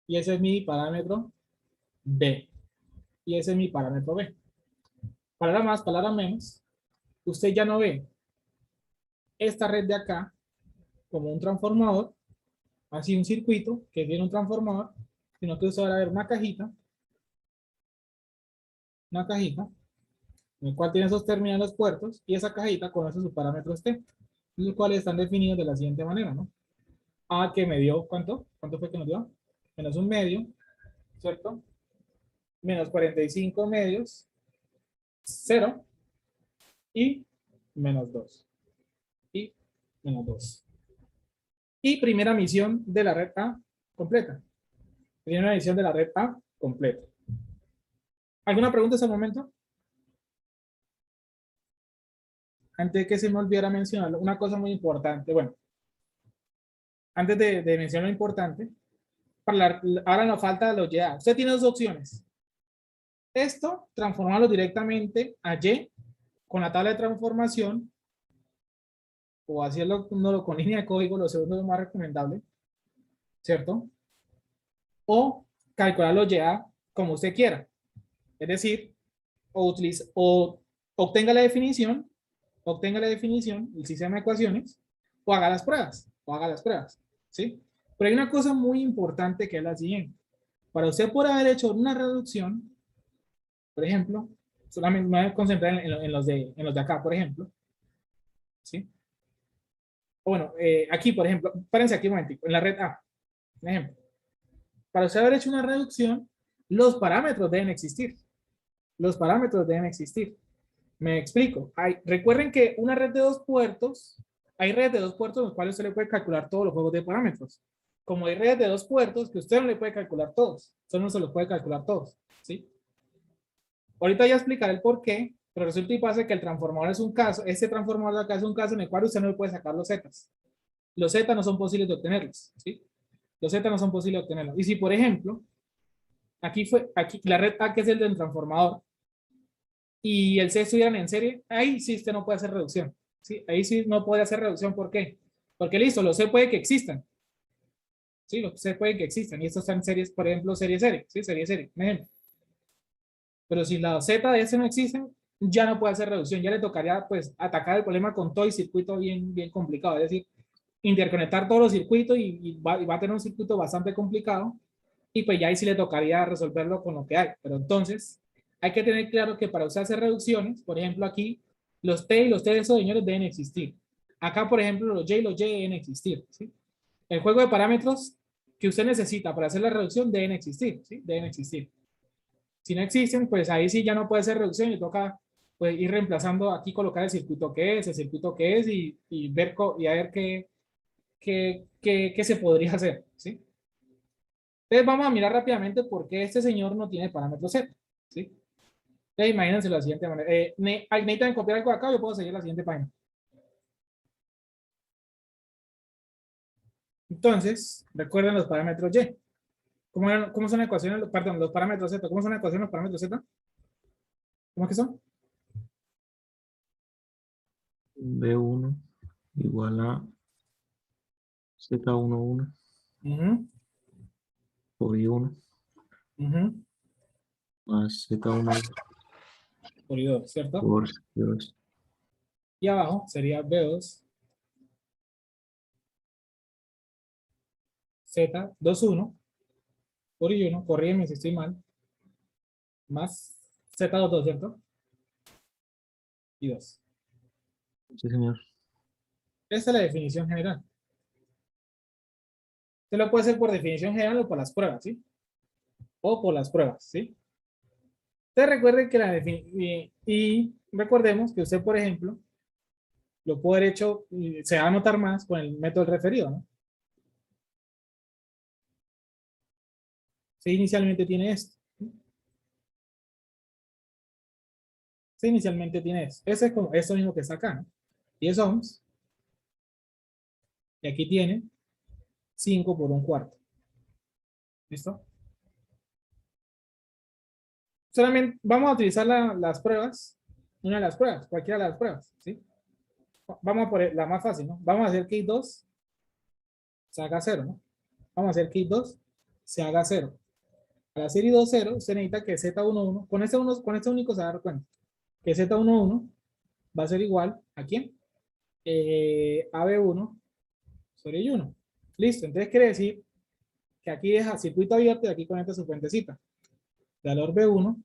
Speaker 1: y ese es mi parámetro B, y ese es mi parámetro B. Palabra más, palabra menos, usted ya no ve esta red de acá como un transformador, así un circuito que tiene un transformador, sino que usted va a ver una cajita, en el cual tiene esos terminales puertos, y esa cajita conoce sus parámetros T, los cuales están definidos de la siguiente manera, ¿no? A que me dio, ¿cuánto? ¿Cuánto fue que nos dio? Menos un medio, ¿cierto? Menos 45 medios, 0, y menos 2. Y menos 2. Y primera misión de la red A completa. Primera misión de la red A completa. ¿Alguna pregunta hasta el momento? Antes de que se me olvidara mencionar una cosa muy importante. Bueno, antes de mencionar lo importante, ahora nos falta los YA. Usted tiene dos opciones. Esto, transformarlo directamente a Y con la tabla de transformación, o hacerlo con línea de código, lo segundo es más recomendable, ¿cierto? O calcular los YA como usted quiera. Es decir, o obtenga la definición, el sistema de ecuaciones, o haga las pruebas, ¿sí? Pero hay una cosa muy importante que es la siguiente. Para usted poder haber hecho una reducción, por ejemplo, solamente me voy a concentrar en los de acá, por ejemplo, ¿sí? O bueno, aquí, por ejemplo, párense aquí un momentico, en la red A, por ejemplo. Para usted haber hecho una reducción, los parámetros deben existir. Los parámetros deben existir. Me explico. Recuerden que una red de dos puertos, hay redes de dos puertos en los cuales usted le puede calcular todos los juegos de parámetros. Como hay redes de dos puertos que usted no le puede calcular todos. Usted no se los puede calcular todos. ¿Sí? Ahorita ya explicaré el por qué, pero resulta y pasa que el transformador es un caso, este transformador de acá es un caso en el cual usted no le puede sacar los zetas. Los zetas no son posibles de obtenerlos. ¿Sí? Los zetas no son posibles de obtenerlos. Y si, por ejemplo, aquí la red A, que es el del transformador, y el C estuvieran en serie, ahí sí usted no puede hacer reducción. ¿Sí? Ahí sí no puede hacer reducción. ¿Por qué? Porque listo, los C puede que existan. Sí, los C puede que existan. Y estos están en series, por ejemplo, serie. ¿Sí? Serie. Un ejemplo. Pero si la Z de ese no existen, ya no puede hacer reducción. Ya le tocaría, pues, atacar el problema con todo el circuito bien complicado. Es decir, interconectar todos los circuitos y va a tener un circuito bastante complicado. Y pues ya ahí sí le tocaría resolverlo con lo que hay. Pero entonces, hay que tener claro que para usted hacer reducciones, por ejemplo, aquí, los T y los T de esos señores deben existir. Acá, por ejemplo, los Y y los Y deben existir. ¿Sí? El juego de parámetros que usted necesita para hacer la reducción deben existir. ¿Sí? Deben existir. Si no existen, pues ahí sí ya no puede ser reducción y toca pues, ir reemplazando aquí, colocar el circuito que es, y ver, y a ver qué se podría hacer. ¿Sí? Entonces vamos a mirar rápidamente por qué este señor no tiene parámetros Z. ¿Sí? Entonces imagínense la siguiente manera. ¿Necesitan copiar algo acá? Yo puedo seguir la siguiente página. Entonces, recuerden los parámetros Y. ¿Cómo son las ecuaciones? Perdón, los parámetros Z. ¿Cómo son las ecuaciones los parámetros Z? ¿Cómo es que son?
Speaker 3: B1 igual a Z11
Speaker 1: Uh-huh,
Speaker 3: por I1
Speaker 1: uh-huh.
Speaker 3: más Z12
Speaker 1: Por I2, ¿cierto?
Speaker 3: por I2.
Speaker 1: Y abajo sería B2 Z21 por I1, corrígeme si estoy mal, más Z22, ¿cierto? y 2.
Speaker 3: Sí, señor.
Speaker 1: Esta es la definición general. Usted lo puede hacer por definición general o por las pruebas, ¿sí? O por las pruebas, ¿sí? Entonces recuerden que y recordemos que usted, por ejemplo, lo puede haber hecho, y se va a notar más con el método referido, ¿no? Usted inicialmente tiene esto. Usted inicialmente tiene esto. Ese es como esto mismo que está acá, ¿no? 10 ohms. Y aquí tiene 5 por 1/4. ¿Listo? Solamente vamos a utilizar las pruebas, una de las pruebas, cualquiera de las pruebas, ¿sí? Vamos a poner la más fácil, ¿no? Vamos a hacer que I2 se haga 0, ¿no? Vamos a hacer que I2 se haga 0. Para hacer I2 0, usted necesita que Z11, con este único se va a dar cuenta, que Z11 va a ser igual ¿a quién? AB1 sobre I1. Listo, entonces quiere decir que aquí deja circuito abierto y aquí conecta su fuentecita. Valor B1.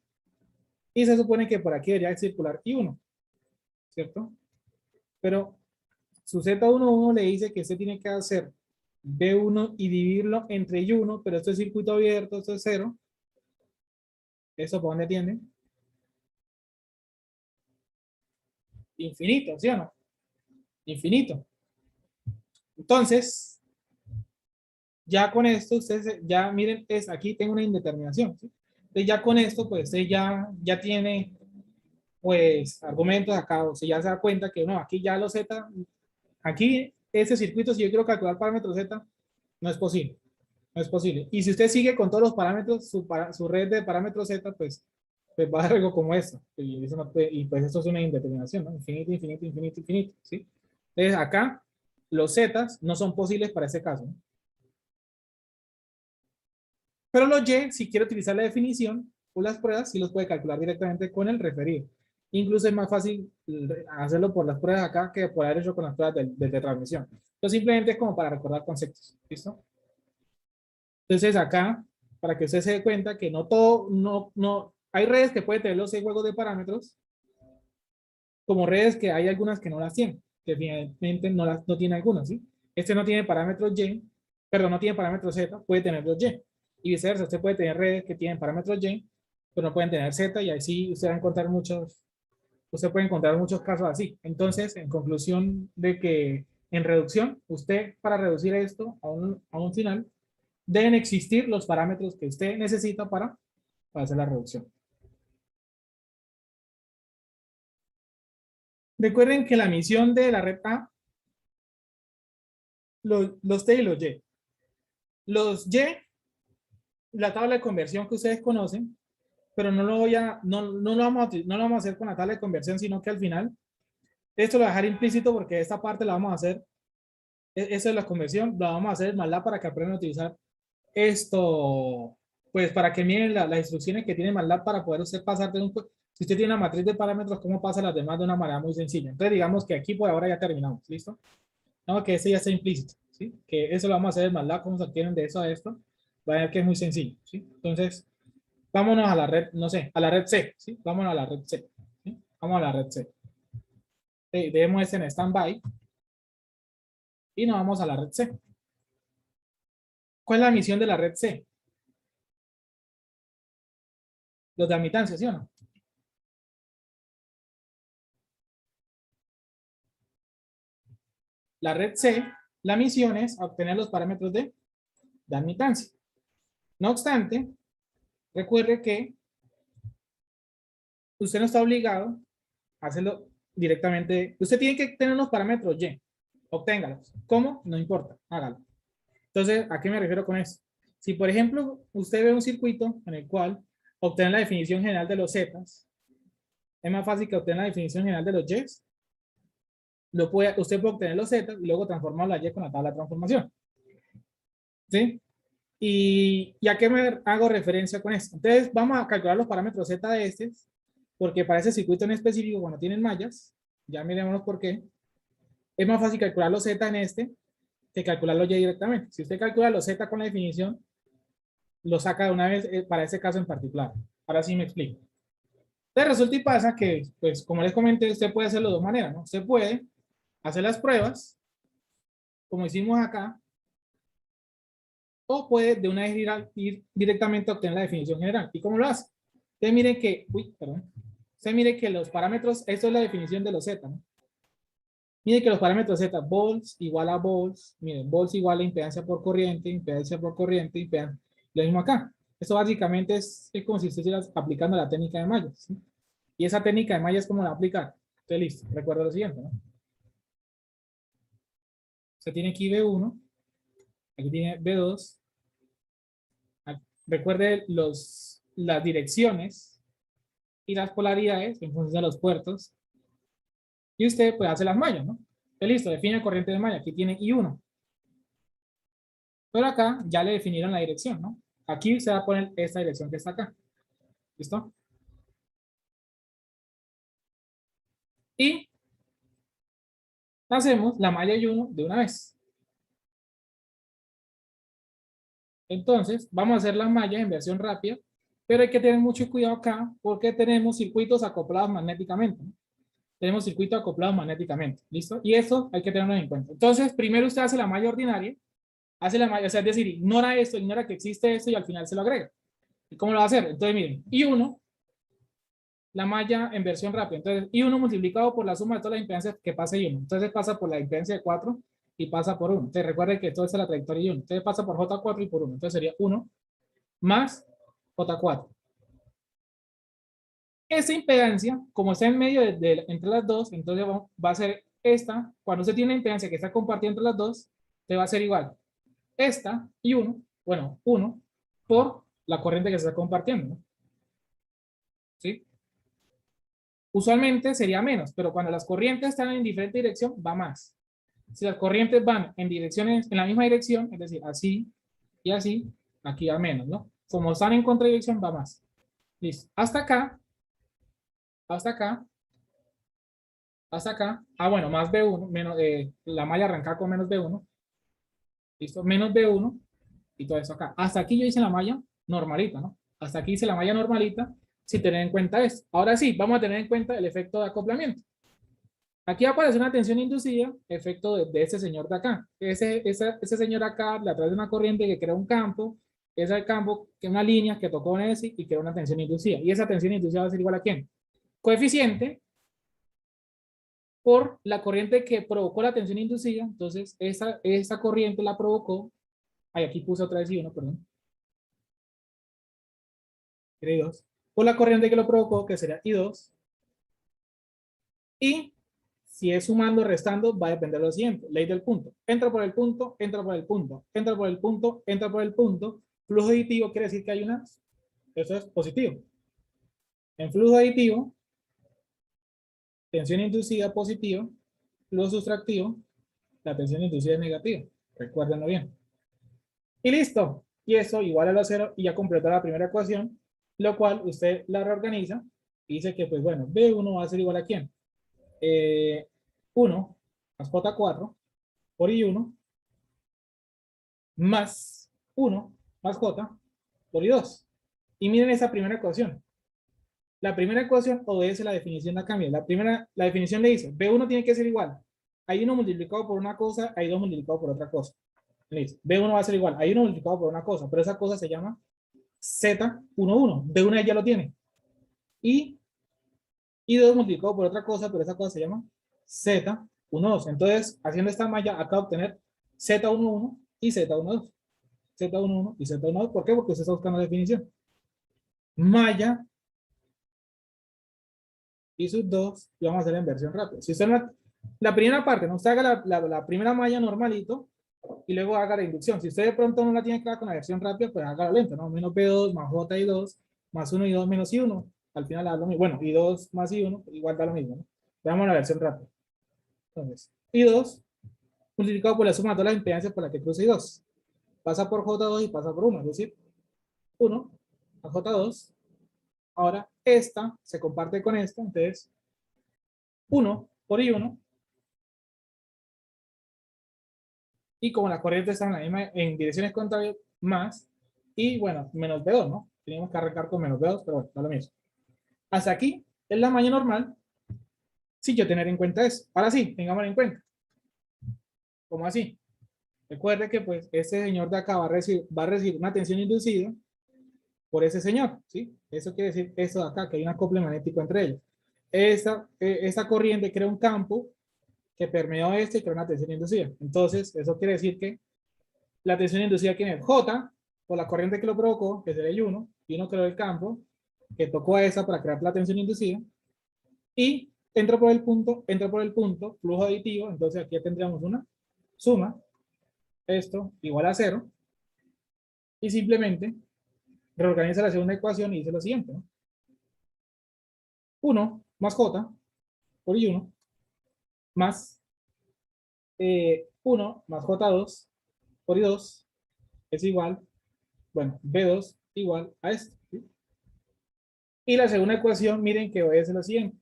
Speaker 1: Y se supone que por aquí debería circular I1. ¿Cierto? Pero su Z11 le dice que usted tiene que hacer B1 y dividirlo entre I1, pero esto es circuito abierto, esto es 0. ¿Eso por dónde tiende? Infinito, ¿sí o no? Infinito. Entonces, ya con esto, ustedes ya miren, aquí tengo una indeterminación, ¿sí? Entonces ya con esto, pues usted ya tiene, pues, argumentos acá, o sea, ya se da cuenta que no, aquí ya los Z, aquí ese circuito, si yo quiero calcular parámetros Z, no es posible, no es posible. Y si usted sigue con todos los parámetros, su red de parámetros Z, pues va a dar algo como esto. Y, eso no puede, y pues esto es una indeterminación, ¿no? Infinito, infinito, infinito, infinito, ¿sí? Entonces acá, los Zetas no son posibles para ese caso, ¿no? Pero los Y, si quiere utilizar la definición o las pruebas, sí los puede calcular directamente con el referido. Incluso es más fácil hacerlo por las pruebas acá que por haber hecho con las pruebas de transmisión. Entonces simplemente es como para recordar conceptos. ¿Listo? Entonces acá, para que usted se dé cuenta que no todo, no, hay redes que pueden tener los 6 juegos de parámetros, como redes que hay algunas que no las tienen, que evidentemente no tiene algunas, ¿sí? Este no tiene parámetros Y, perdón, no tiene parámetros Z, puede tener los Y. Y viceversa, usted puede tener redes que tienen parámetros Y, pero no pueden tener Z, y ahí sí usted va a encontrar usted puede encontrar muchos casos así. Entonces, en conclusión de que en reducción, usted para reducir esto a un final, deben existir los parámetros que usted necesita para hacer la reducción. Recuerden que la misión de la red A, los T y los Y. Los Y, la tabla de conversión que ustedes conocen, pero no lo vamos a hacer con la tabla de conversión, sino que al final, esto lo voy a dejar implícito porque esta parte la vamos a hacer, eso es la conversión, la vamos a hacer en MATLAB para que aprendan a utilizar esto, pues para que miren las instrucciones que tiene MATLAB para poder usted pasar de si usted tiene una matriz de parámetros, cómo pasa las demás de una manera muy sencilla. Entonces digamos que aquí por ahora ya terminamos, ¿listo? No, que ese ya está implícito, ¿sí? Que eso lo vamos a hacer en MATLAB, cómo se adquieren de eso a esto, va a ver que es muy sencillo, ¿sí? Entonces, vámonos a la red, no sé, a la red C, ¿sí? Vámonos a la red C, ¿sí? Vamos a la red C. Dejemos este en standby y nos vamos a la red C. ¿Cuál es la misión de la red C? Los de admitancia, ¿sí o no? La red C, la misión es obtener los parámetros de admitancia. No obstante, recuerde que usted no está obligado a hacerlo directamente. Usted tiene que tener los parámetros Y. Obténgalos. ¿Cómo? No importa. Hágalo. Entonces, ¿a qué me refiero con eso? Si, por ejemplo, usted ve un circuito en el cual obtener la definición general de los Zetas, es más fácil que obtener la definición general de los Ys. Usted puede obtener los Zetas y luego transformar la Y con la tabla de transformación. ¿Sí? ¿Y a qué me hago referencia con esto? Entonces, vamos a calcular los parámetros Z de estos, porque para ese circuito en específico, cuando tienen mallas, ya miremos por qué, es más fácil calcular los Z en este que calcularlo Y directamente. Si usted calcula los Z con la definición, lo saca de una vez para ese caso en particular. Ahora sí me explico. Entonces resulta y pasa que, pues como les comenté, usted puede hacerlo de dos maneras, ¿no? Usted puede hacer las pruebas, como hicimos acá, o puede de una vez ir directamente a obtener la definición general. ¿Y cómo lo hace? Usted mire que, usted mire que los parámetros, esto es la definición de los Z, ¿no? Mire que los parámetros Z, volts igual a volts, miren, volts igual a impedancia por corriente, impedancia, lo mismo acá. Esto básicamente es como si usted estuviera aplicando la técnica de malla, ¿sí? Y esa técnica de malla es como la aplicar. Entonces, listo, recuerda lo siguiente, ¿no? Usted tiene aquí B1, aquí tiene B2. Recuerde las direcciones y las polaridades en función de los puertos. Y usted puede hacer las mallas, ¿no? Entonces, listo, define corriente de malla. Aquí tiene I1. Pero acá ya le definieron la dirección, ¿no? Aquí se va a poner esta dirección que está acá. ¿Listo? Y hacemos la malla I1 de una vez. Entonces, vamos a hacer las mallas en versión rápida, pero hay que tener mucho cuidado acá porque tenemos circuitos acoplados magnéticamente, ¿no? Tenemos circuitos acoplados magnéticamente, ¿listo? Y eso hay que tenerlo en cuenta. Entonces, primero usted hace la malla ordinaria, hace la malla, o sea, es decir, ignora esto, ignora que existe esto y al final se lo agrega. ¿Y cómo lo va a hacer? Entonces, miren, I1, la malla en versión rápida. Entonces, I1 multiplicado por la suma de todas las impedancias que pasa I1. Entonces, pasa por la impedancia de 4 y pasa por 1. Entonces, recuerden que todo es la trayectoria I1. Entonces, pasa por J4 y por 1. Entonces, sería 1 más J4. Esa impedancia, como está en medio entre las dos, entonces va a ser esta. Cuando usted tiene una impedancia que está compartiendo entre las dos, te va a ser igual. Esta y 1, bueno, 1 por la corriente que se está compartiendo, ¿no? ¿Sí? Usualmente sería menos, pero cuando las corrientes están en diferente dirección, va más. Si las corrientes van en direcciones, en la misma dirección, es decir, así y así, aquí va menos, ¿no? Como están en contradirección, va más. Listo. Hasta acá, hasta acá, hasta acá. Ah, bueno, más B1, menos, la malla arranca con menos B1. Listo, menos B1 y todo eso acá. Hasta aquí yo hice la malla normalita, ¿no? Hasta aquí hice la malla normalita sin tener en cuenta esto. Ahora sí, vamos a tener en cuenta el efecto de acoplamiento. Aquí aparece una tensión inducida, efecto de ese señor de acá. Ese señor acá, a través de una corriente que crea un campo, es el campo, que es una línea que tocó en ese y crea una tensión inducida. Y esa tensión inducida va a ser igual a ¿quién? Coeficiente por la corriente que provocó la tensión inducida. Entonces, esa corriente la provocó. Ay, aquí puse otra vez I1, perdón. I2. Por la corriente que lo provocó, que será I2. Y si es sumando o restando, va a depender de lo siguiente. Ley del punto. Entra por el punto, entra por el punto, entra por el punto, entra por el punto. Flujo aditivo quiere decir que hay una. Eso es positivo. En flujo aditivo, tensión inducida positiva, flujo sustractivo, la tensión inducida es negativa. Recuérdenlo bien. Y listo. Y eso igual a lo 0 y ya completó la primera ecuación, lo cual usted la reorganiza y dice que, pues bueno, B1 va a ser igual a ¿quién? 1 más J4 por I1 más 1 más J por I2. Y miren esa primera ecuación. La primera ecuación obedece la definición de cambio. La definición le dice, B1 tiene que ser igual a I1 multiplicado por una cosa, a I2 multiplicado por otra cosa. Listo. B1 va a ser igual a I1 multiplicado por una cosa, pero esa cosa se llama Z11. B1 ya lo tiene. Y I2 multiplicado por otra cosa, pero esa cosa se llama Z12. Entonces, haciendo esta malla, acá obtener Z11 y Z12. Z11 y Z12. ¿Por qué? Porque usted está buscando la definición. Malla y sub 2, y vamos a hacer en versión rápida. Si usted no, la primera parte, no usted haga la primera malla normalito, y luego haga la inducción. Si usted de pronto no la tiene clara con la versión rápida, pues hágalo lento, ¿no? Menos B2 más J y 2, más 1 y 2 menos I1. Al final da lo mismo. Bueno, y 2 más I1, igual da lo mismo, ¿no? Veamos la versión rápida. Entonces, I2 multiplicado por la suma de todas las impedancias por la que cruza I2. Pasa por J2 y pasa por 1, es decir, 1 a J2. Ahora, esta se comparte con esta, entonces, 1 por I1. Y como la corriente está en la misma, en direcciones contrarias, más, y bueno, menos B2, ¿no? Teníamos que arrancar con menos B2, pero bueno, da lo mismo. Hasta aquí es la malla normal sin yo tener en cuenta eso. Ahora sí, tengámoslo en cuenta. ¿Cómo así? Recuerde que pues este señor de acá va a recibir una tensión inducida por ese señor, ¿sí? Eso quiere decir esto de acá, que hay un acople magnético entre ellos. Esta corriente crea un campo que permeó este y crea una tensión inducida. Entonces, eso quiere decir que la tensión inducida, ¿quién es? J, por la corriente que lo provocó, que es el I1, y uno creó el campo que tocó a esa para crear la tensión inducida, y entró por el punto, flujo aditivo, entonces aquí tendríamos una suma, esto igual a 0, y simplemente reorganiza la segunda ecuación y dice lo siguiente, ¿no? 1 más J por I1 más 1 más J2 por I2 es igual, bueno, B2 igual a esto, ¿sí? Y la segunda ecuación, miren que obedece lo siguiente,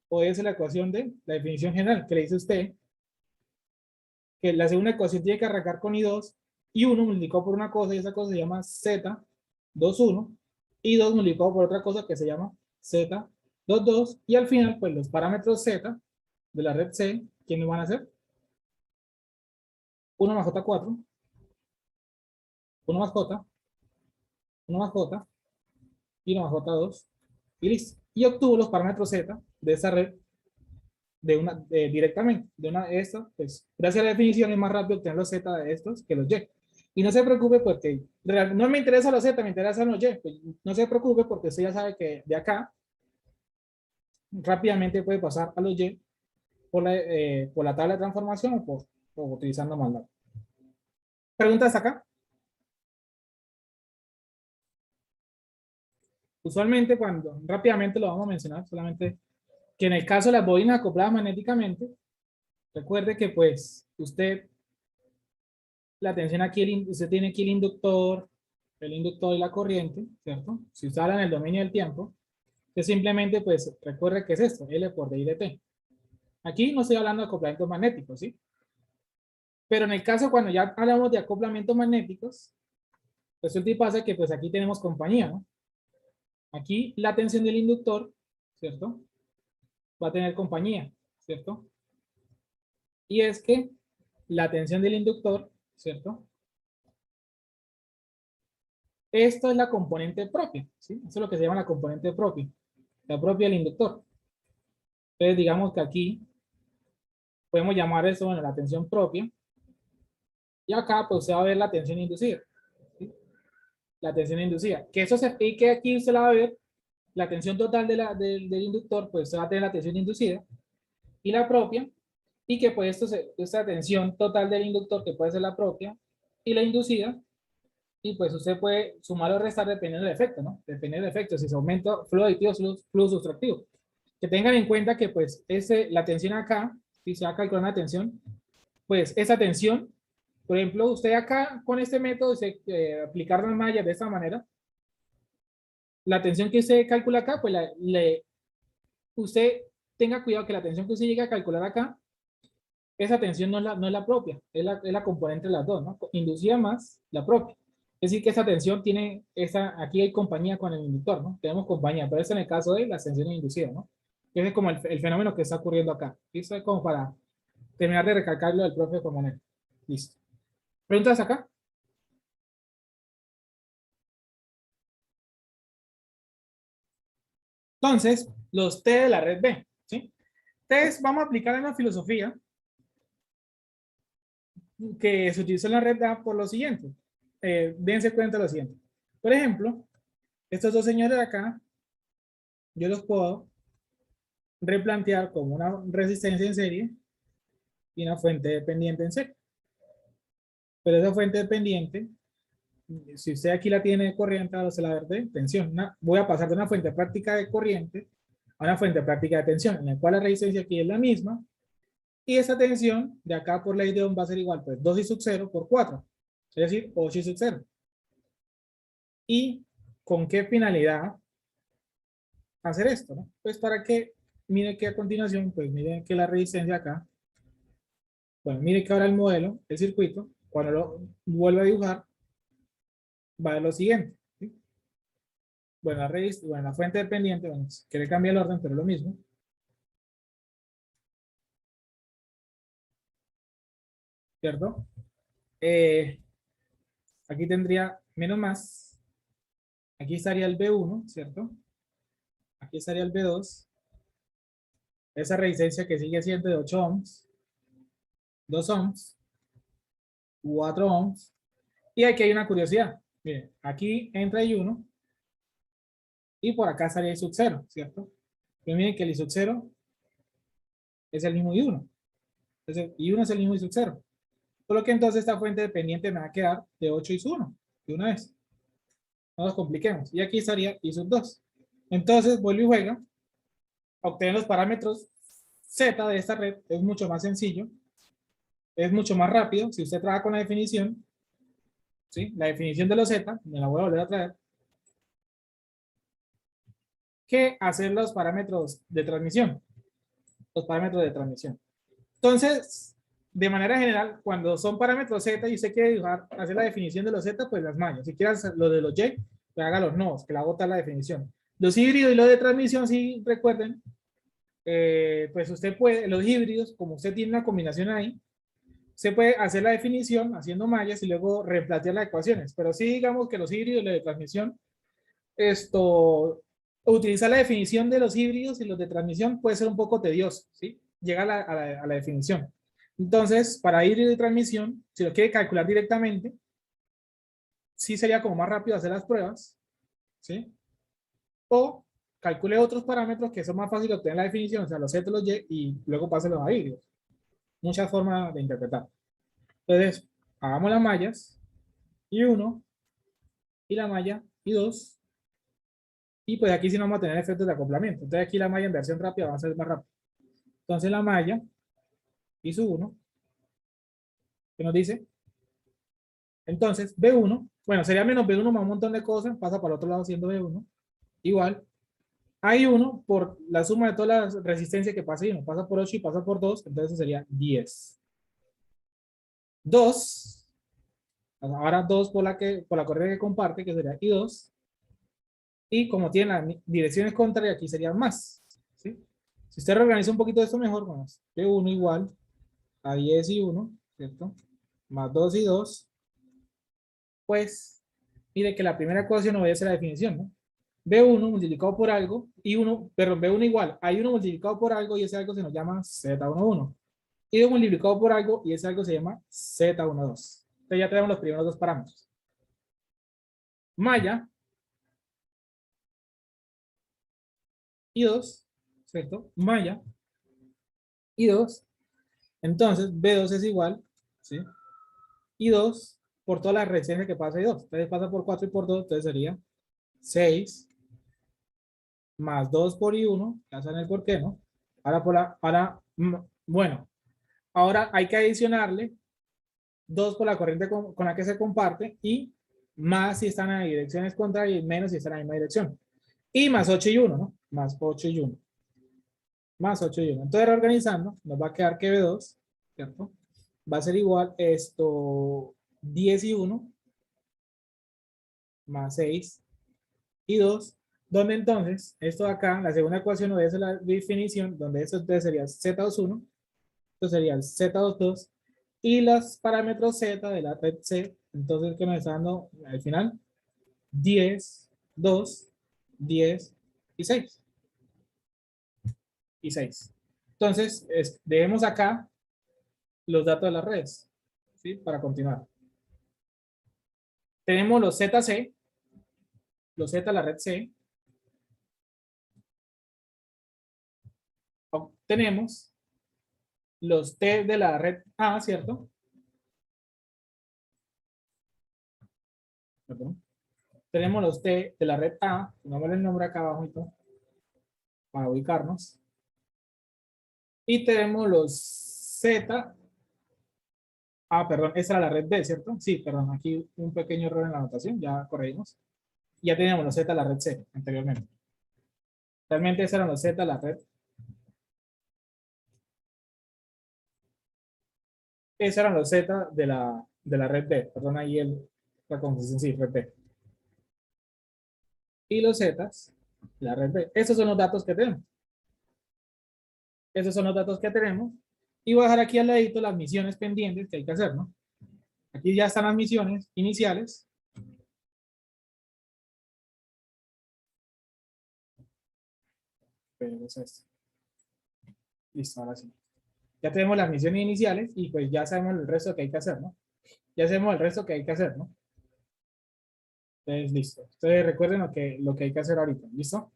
Speaker 1: obedece la ecuación de la definición general, que le dice usted que la segunda ecuación tiene que arrancar con I2, y 1 multiplicado por una cosa, y esa cosa se llama Z21, y 2 multiplicado por otra cosa que se llama Z22, y al final, pues los parámetros Z de la red C, ¿quiénes van a ser? 1 más J4, 1 más J, 1 más J, y 1 más J2, y listo. Y obtuvo los parámetros Z de esa red directamente, de una de estas, pues gracias a la definición es más rápido obtener los Z de estos que los Y. Y no se preocupe porque no me interesa los Z, me interesan los Y. Pues, no se preocupe porque usted ya sabe que de acá rápidamente puede pasar a los Y por la tabla de transformación o utilizando MATLAB. ¿Preguntas acá? Usualmente cuando, rápidamente lo vamos a mencionar, solamente que en el caso de las bobinas acopladas magnéticamente, recuerde que pues usted, la tensión aquí, usted tiene aquí el inductor y la corriente, ¿cierto? Si usted habla en el dominio del tiempo, que simplemente pues recuerde que es esto, L por D dt. Aquí no estoy hablando de acoplamientos magnéticos, ¿sí? Pero en el caso cuando ya hablamos de acoplamientos magnéticos, resulta y pasa que pues aquí tenemos compañía, ¿no? Aquí la tensión del inductor, ¿cierto? Va a tener compañía, ¿cierto? Y es que la tensión del inductor, ¿cierto? Esto es la componente propia, ¿sí? Eso es lo que se llama la componente propia, la propia del inductor. Entonces, digamos que aquí podemos llamar eso, bueno, la tensión propia. Y acá, pues, se va a ver la tensión inducida, ¿sí? La tensión inducida. Que eso se, y que aquí se la va a ver la tensión total del inductor, pues se va a tener la tensión inducida y la propia, y que pues esta tensión total del inductor, que puede ser la propia y la inducida, y pues usted puede sumar o restar dependiendo del efecto, ¿no? Dependiendo del efecto, si se aumenta flujo aditivo, flujo sustractivo. Que tengan en cuenta que pues la tensión acá, si se va a calcular una tensión, pues esa tensión, por ejemplo, usted acá con este método, aplicar las mallas de esta manera, la tensión que usted calcula acá, pues usted tenga cuidado que la tensión que usted llegue a calcular acá, esa tensión no es la propia, es la componente de las dos, ¿no? Inducida más la propia. Es decir, que esa tensión tiene, aquí hay compañía con el inductor, ¿no? Tenemos compañía, pero eso en el caso de las tensiones inducidas, ¿no? Ese es como el fenómeno que está ocurriendo acá. Eso es como para terminar de recalcar lo del profe Comonel. Listo. ¿Preguntas acá? Entonces, los T de la red B, ¿sí? Entonces, vamos a aplicar una filosofía que se utiliza en la red A por lo siguiente. Dense cuenta de lo siguiente. Por ejemplo, estos dos señores de acá, yo los puedo replantear como una resistencia en serie y una fuente dependiente en serie. Pero esa fuente dependiente, si usted aquí la tiene de corriente, ahora se la va a ver de tensión. Voy a pasar de una fuente práctica de corriente a una fuente práctica de tensión, en la cual la resistencia aquí es la misma, y esa tensión de acá por ley de Ohm va a ser igual, pues 2i sub 0 por 4, es decir, 8i sub 0. ¿Y con qué finalidad hacer esto, ¿no? Pues para que, mire que a continuación, pues mire que la resistencia acá, bueno, mire que ahora el modelo, el circuito, cuando lo vuelva a dibujar, va a ver lo siguiente, ¿sí? bueno, la fuente dependiente, bueno, si quiere cambiar el orden, pero es lo mismo. ¿Cierto? Aquí tendría menos más. Aquí estaría el B1, ¿cierto? Aquí estaría el B2. Esa resistencia que sigue siendo de 8 ohms, 2 ohms, 4 ohms. Y aquí hay una curiosidad. Miren, aquí entra I1 y por acá estaría I sub 0, ¿cierto? Pero miren que el I sub 0 es el mismo I1. Entonces, I1 es el mismo I sub 0. Por lo que entonces esta fuente dependiente me va a quedar de 8 I sub 1 de una vez. No nos compliquemos. Y aquí estaría I sub 2. Entonces, vuelvo y juega. Obtener los parámetros Z de esta red es mucho más sencillo. Es mucho más rápido. Si usted trabaja con la definición, ¿sí? La definición de los Z, me la voy a volver a traer, que hacer los parámetros de transmisión. Los parámetros de transmisión. Entonces, de manera general, cuando son parámetros Z y usted quiere dibujar, hacer la definición de los Z, pues las mallas. Si quiere hacer lo de los Y, pues haga los nodos, que la bota la definición. Los híbridos y los de transmisión, sí, recuerden, pues usted puede, los híbridos, como usted tiene una combinación ahí, se puede hacer la definición haciendo mallas y luego replantear las ecuaciones. Pero sí, digamos que los híbridos y los de transmisión, utilizar la definición de los híbridos y los de transmisión puede ser un poco tedioso, ¿sí? Llega a la definición. Entonces, para híbrido y transmisión, si lo quiere calcular directamente, sí sería como más rápido hacer las pruebas, ¿sí? O calcule otros parámetros que son más fáciles de obtener la definición, o sea, los Z, los Y, y luego pásenlos a híbridos. Muchas formas de interpretar. Entonces, hagamos las mallas, I1, y la malla I2, y pues aquí sí no vamos a tener efectos de acoplamiento. Entonces aquí la malla en versión rápida va a ser más rápido. Entonces la malla I1, ¿qué nos dice? Entonces B1, bueno, sería menos B1 más un montón de cosas, pasa para el otro lado siendo B1, igual a I1 por la suma de todas las resistencias que pasa I1, pasa por 8 y pasa por 2, entonces sería 10. 2, ahora 2 por la corriente que comparte, que sería I2, y como tiene las direcciones contrarias, aquí serían más, ¿sí? Si usted reorganiza un poquito esto mejor, vamos, B1 igual a 10 y 1, ¿cierto? Más 2 y 2, pues, mire que la primera ecuación obedece la definición, ¿no? B1 multiplicado por algo, perdón, B1 igual, hay 1 multiplicado por algo y ese algo se nos llama Z11. Y 2 multiplicado por algo y ese algo se llama Z12. Entonces ya tenemos los primeros dos parámetros. Malla y 2, ¿cierto? Malla y 2. Entonces B2 es igual, ¿sí? Y 2 por todas las resistencias que pasa y 2. Entonces pasa por 4 y por 2, entonces sería 6 más 2 por I1, ya saben el por qué, ¿no? Bueno, ahora hay que adicionarle 2 por la corriente con la que se comparte y más si están en direcciones contrarias y menos si están en la misma dirección. Y más 8 y 1, ¿no? Más 8 y 1. Más 8 y 1. Entonces, reorganizando, nos va a quedar que B2, ¿cierto? Va a ser igual 10 y 1 más 6 y 2, donde entonces, esto de acá, la segunda ecuación obedece la definición, donde esto entonces sería Z21, esto sería el Z22, y los parámetros Z de la red C, entonces que nos está dando al final 10, 2, 10 y 6. Y 6. Entonces, debemos acá los datos de las redes, ¿sí? Para continuar. Tenemos los ZC, los Z de la red C. Obtenemos los T de la red A, ¿cierto? Perdón. Tenemos los T de la red A, pongámosle el nombre acá abajo para ubicarnos. Y tenemos los Z. Perdón, esta era la red B, ¿cierto? Sí, perdón, aquí un pequeño error en la anotación, ya corregimos. Ya teníamos los Z de la red C anteriormente. Realmente esos eran los Z de la red. Esos eran los Z de la red B. Perdón, ahí la confusión, sí, red B. y los zetas, la red B. Estos son los datos que tenemos. Esos son los datos que tenemos. Y voy a dejar aquí al ladito las misiones pendientes que hay que hacer, ¿no? Aquí ya están las misiones iniciales. Pero es esto. Listo, ahora sí. Ya tenemos las misiones iniciales y pues ya sabemos el resto que hay que hacer, ¿no? Ya sabemos el resto que hay que hacer, ¿no? Entonces, listo. Ustedes recuerden lo que hay que hacer ahorita. ¿Listo?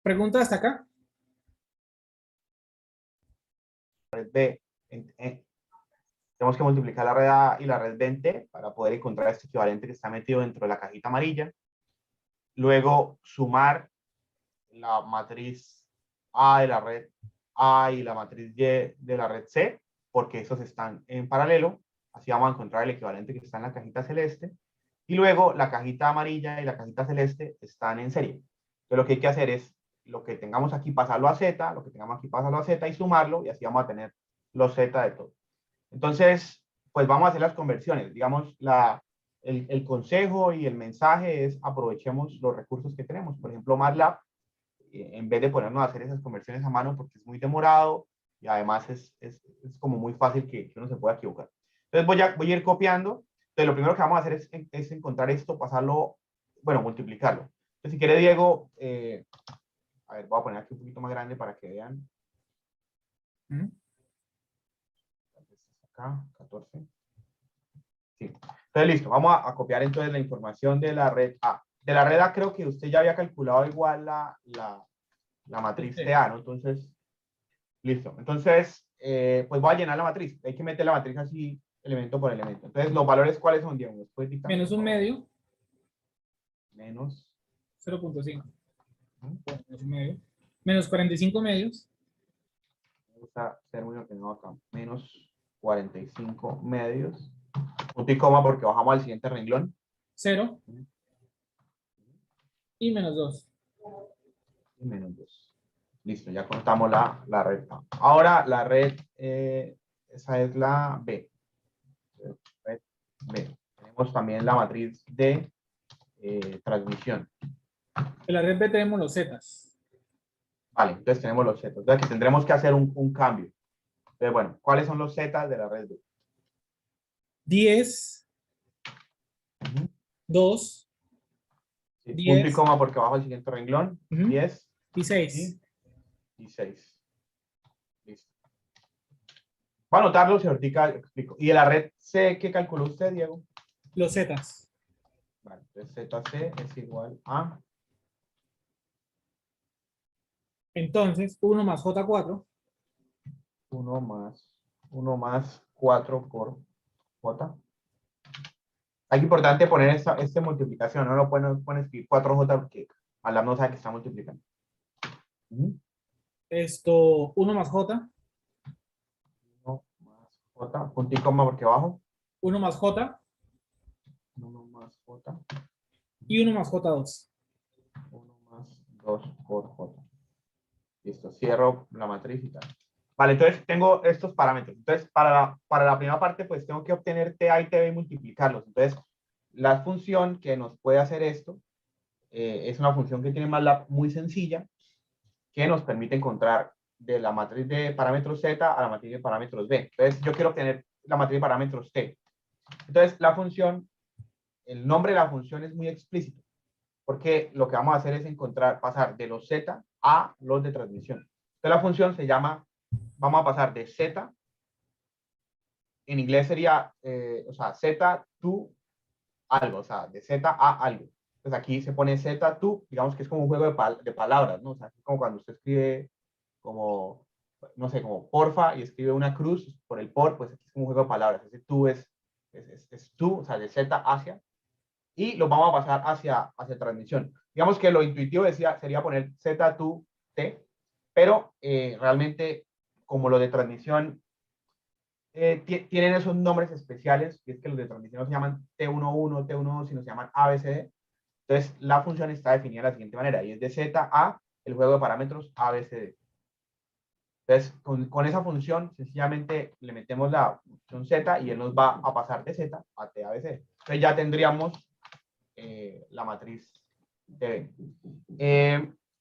Speaker 1: ¿Pregunta hasta acá?
Speaker 6: Red B. Tenemos que multiplicar la red A y la red 20 para poder encontrar este equivalente que está metido dentro de la cajita amarilla. Luego sumar la matriz A de la red A y la matriz Y de la red C, porque esos están en paralelo. Así vamos a encontrar el equivalente que está en la cajita celeste. Y luego la cajita amarilla y la cajita celeste están en serie. Entonces lo que hay que hacer es lo que tengamos aquí pasarlo a Z, lo que tengamos aquí pasarlo a Z y sumarlo, y así vamos a tener los Z de todo. Entonces, pues vamos a hacer las conversiones. Digamos, el consejo y el mensaje es aprovechemos los recursos que tenemos. Por ejemplo, MATLAB, en vez de ponernos a hacer esas conversiones a mano porque es muy demorado y además es como muy fácil que uno se pueda equivocar. Entonces voy a ir copiando. Entonces lo primero que vamos a hacer es encontrar esto, pasarlo, bueno, multiplicarlo. Entonces si quiere Diego, a ver, voy a poner aquí un poquito más grande para que vean. Acá, 14. Sí. Entonces listo, vamos a copiar entonces la información de la red A. De la red A creo que usted ya había calculado igual la matriz de A, ¿no? Entonces, listo. Entonces, pues voy a llenar la matriz. Hay que meter la matriz así, elemento por elemento. Entonces, ¿los valores cuáles son, Diego?
Speaker 1: Menos un medio.
Speaker 6: Menos
Speaker 1: 0.5. Menos un medio. Menos 45 medios.
Speaker 6: Vamos a ser muy ordenado acá. Menos 45 medios. Punto y coma porque bajamos al siguiente renglón.
Speaker 1: 0. Y menos 2.
Speaker 6: Y menos 2. Listo, ya contamos la red A. Ahora la red, esa es la B. Red B. Tenemos también la matriz de transmisión.
Speaker 1: En la red B tenemos los zetas.
Speaker 6: Vale, entonces tenemos los zetas. Entonces aquí tendremos que hacer un cambio. Entonces, bueno, ¿cuáles son los zetas de la red B?
Speaker 1: 10, 2,
Speaker 6: Sí,
Speaker 1: 10.
Speaker 6: Punto y coma porque bajo el siguiente renglón. 10
Speaker 1: y 6.
Speaker 6: y 6. Listo. Voy a anotarlo si ahorita explico. ¿Y de la red C qué calculó usted, Diego?
Speaker 1: Los zetas.
Speaker 6: Vale, entonces ZC es igual a...
Speaker 1: Entonces, 1 más J4.
Speaker 6: 1 más 4 por J. Es importante poner esta multiplicación, no lo pueden escribir 4J porque MATLAB no sabe que está multiplicando.
Speaker 1: Esto, 1 más J.
Speaker 6: 1 más J, punto y coma porque abajo.
Speaker 1: 1 más J.
Speaker 6: 1 más J.
Speaker 1: Y 1 más J2.
Speaker 6: 1 más 2 por J. Listo, cierro la matriz y tal. Vale, entonces tengo estos parámetros. Entonces, para la primera parte, pues tengo que obtener TA y TB y multiplicarlos. Entonces, la función que nos puede hacer esto es una función que tiene MATLAB muy sencilla, que nos permite encontrar de la matriz de parámetros Z a la matriz de parámetros B. Entonces, yo quiero obtener la matriz de parámetros T. Entonces, la función, el nombre de la función es muy explícito, porque lo que vamos a hacer es pasar de los Z a los de transmisión. Entonces, la función se llama, vamos a pasar de Z, en inglés sería, o sea, Z to algo, o sea, de Z a algo. Entonces aquí se pone Z to, digamos que es como un juego de palabras, ¿no? O sea, es como cuando usted escribe como, no sé, como porfa y escribe una cruz por el por, pues aquí es como un juego de palabras. Ese to es to, o sea, de Z hacia, y lo vamos a pasar hacia transmisión. Digamos que lo intuitivo sería poner Z to T, pero realmente como lo de transmisión tienen esos nombres especiales, y es que los de transmisión no se llaman T11, T12, sino se llaman ABCD. Entonces, la función está definida de la siguiente manera, y es de Z a el juego de parámetros ABCD. Entonces, con esa función, sencillamente le metemos la función z y él nos va a pasar de z a t ABC. Entonces ya tendríamos la matriz TV.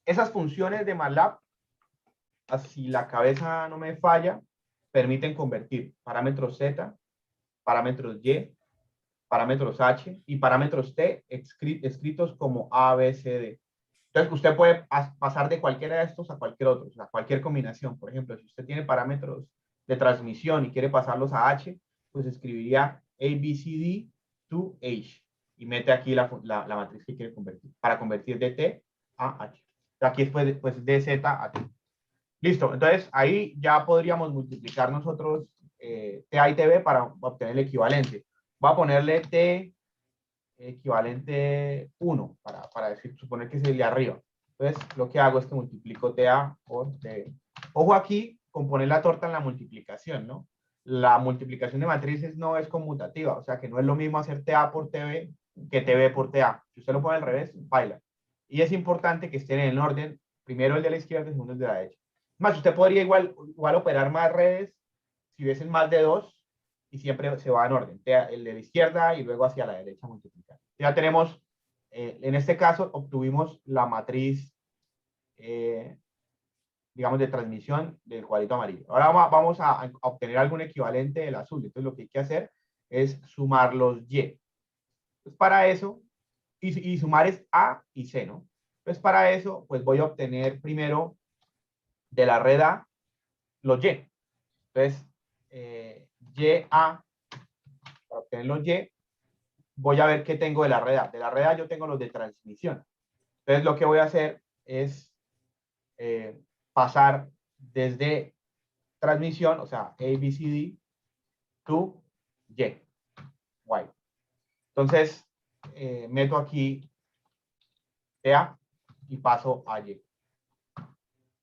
Speaker 6: Esas funciones de MATLAB, así la cabeza no me falla, permiten convertir parámetros z, parámetros y, parámetros h y parámetros t escritos como a, b, c, d. Entonces, usted puede pasar de cualquiera de estos a cualquier otro, o sea, cualquier combinación. Por ejemplo, si usted tiene parámetros de transmisión y quiere pasarlos a H, pues escribiría A, B, C, D to H y mete aquí la matriz que quiere convertir, para convertir de T a H. Aquí es pues de Z a T. Listo, entonces ahí ya podríamos multiplicar nosotros TA y TB para obtener el equivalente. Voy a ponerle T equivalente 1 para decir, suponer que es el de arriba. Entonces, lo que hago es que multiplico TA por TB. Ojo aquí con poner la torta en la multiplicación, ¿no? La multiplicación de matrices no es conmutativa, o sea que no es lo mismo hacer TA por TB que TB por TA. Si usted lo pone al revés, baila. Y es importante que estén en el orden, primero el de la izquierda y segundo el de la derecha. Más, usted podría igual operar más redes si hubiesen más de 2 y siempre se va en orden, el de la izquierda y luego hacia la derecha multiplicar. Ya tenemos, en este caso, obtuvimos la matriz, digamos, de transmisión del cuadrito amarillo. Ahora vamos a obtener algún equivalente del azul. Entonces, lo que hay que hacer es sumar los Y. Pues para eso, y sumar es A y C, ¿no? Pues para eso, pues voy a obtener primero de la red A los Y. Entonces, YA, para obtener los Y, voy a ver qué tengo de la red A. De la red A yo tengo los de transmisión. Entonces lo que voy a hacer es pasar desde transmisión, o sea, ABCD, to Y. Entonces, meto aquí TA y paso a Y.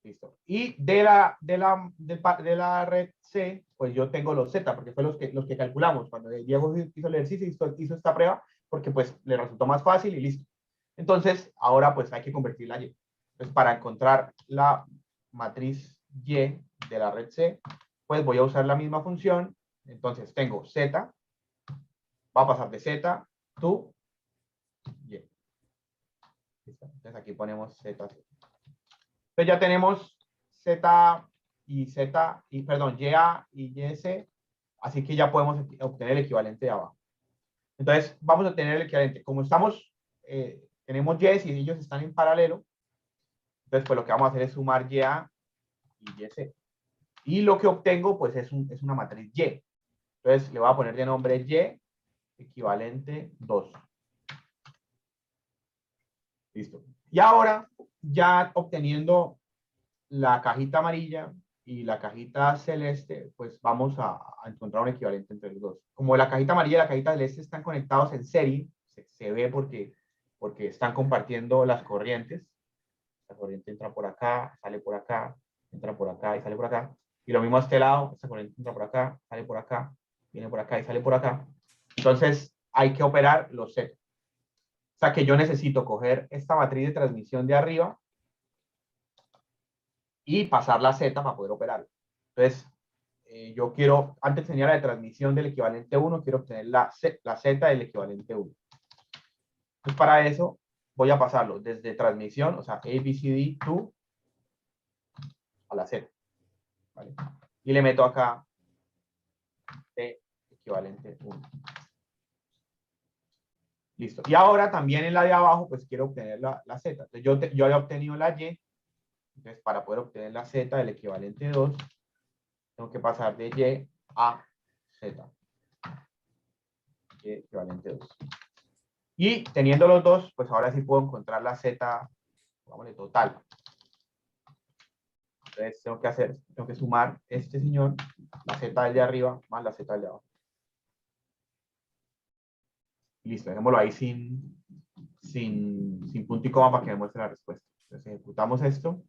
Speaker 6: Listo. Y de la red C, pues yo tengo los Z, porque fue los que calculamos. Cuando Diego hizo el ejercicio, hizo esta prueba, porque pues le resultó más fácil y listo. Entonces, ahora pues hay que convertirla a Y. Entonces, para encontrar la matriz Y de la red C, pues voy a usar la misma función. Entonces, tengo Z, va a pasar de Z to Y. ¿Listo? Entonces, aquí ponemos Z. Entonces ya tenemos Z y Z, y perdón, YA y YC, así que ya podemos obtener el equivalente de abajo. Entonces vamos a obtener el equivalente. Como tenemos Y y ellos están en paralelo, entonces pues lo que vamos a hacer es sumar YA y YC. Y lo que obtengo pues es una matriz Y. Entonces le voy a poner de nombre Y equivalente 2. Listo. Y ahora, ya obteniendo la cajita amarilla y la cajita celeste, pues vamos a encontrar un equivalente entre los dos. Como la cajita amarilla y la cajita celeste están conectados en serie, se ve porque están compartiendo las corrientes. La corriente entra por acá, sale por acá, entra por acá y sale por acá. Y lo mismo a este lado, esta corriente entra por acá, sale por acá, viene por acá y sale por acá. Entonces hay que operar los Z. O sea que yo necesito coger esta matriz de transmisión de arriba y pasar la Z para poder operar. Entonces, yo quiero, antes tenía la de transmisión del equivalente 1, quiero obtener la Z del equivalente 1. Entonces, para eso voy a pasarlo desde transmisión, o sea, ABCD to a la Z. ¿Vale? Y le meto acá T equivalente 1. Listo. Y ahora también en la de abajo, pues quiero obtener la Z. Entonces, yo había obtenido la Y. Entonces, para poder obtener la Z del equivalente 2, tengo que pasar de Y a Z. Y equivalente 2. Y teniendo los dos, pues ahora sí puedo encontrar la Z, vámonos, total. Entonces tengo que sumar este señor, la Z del de arriba, más la Z del de abajo. Listo, dejémoslo ahí sin punto y coma para que me muestre la respuesta. Entonces ejecutamos esto.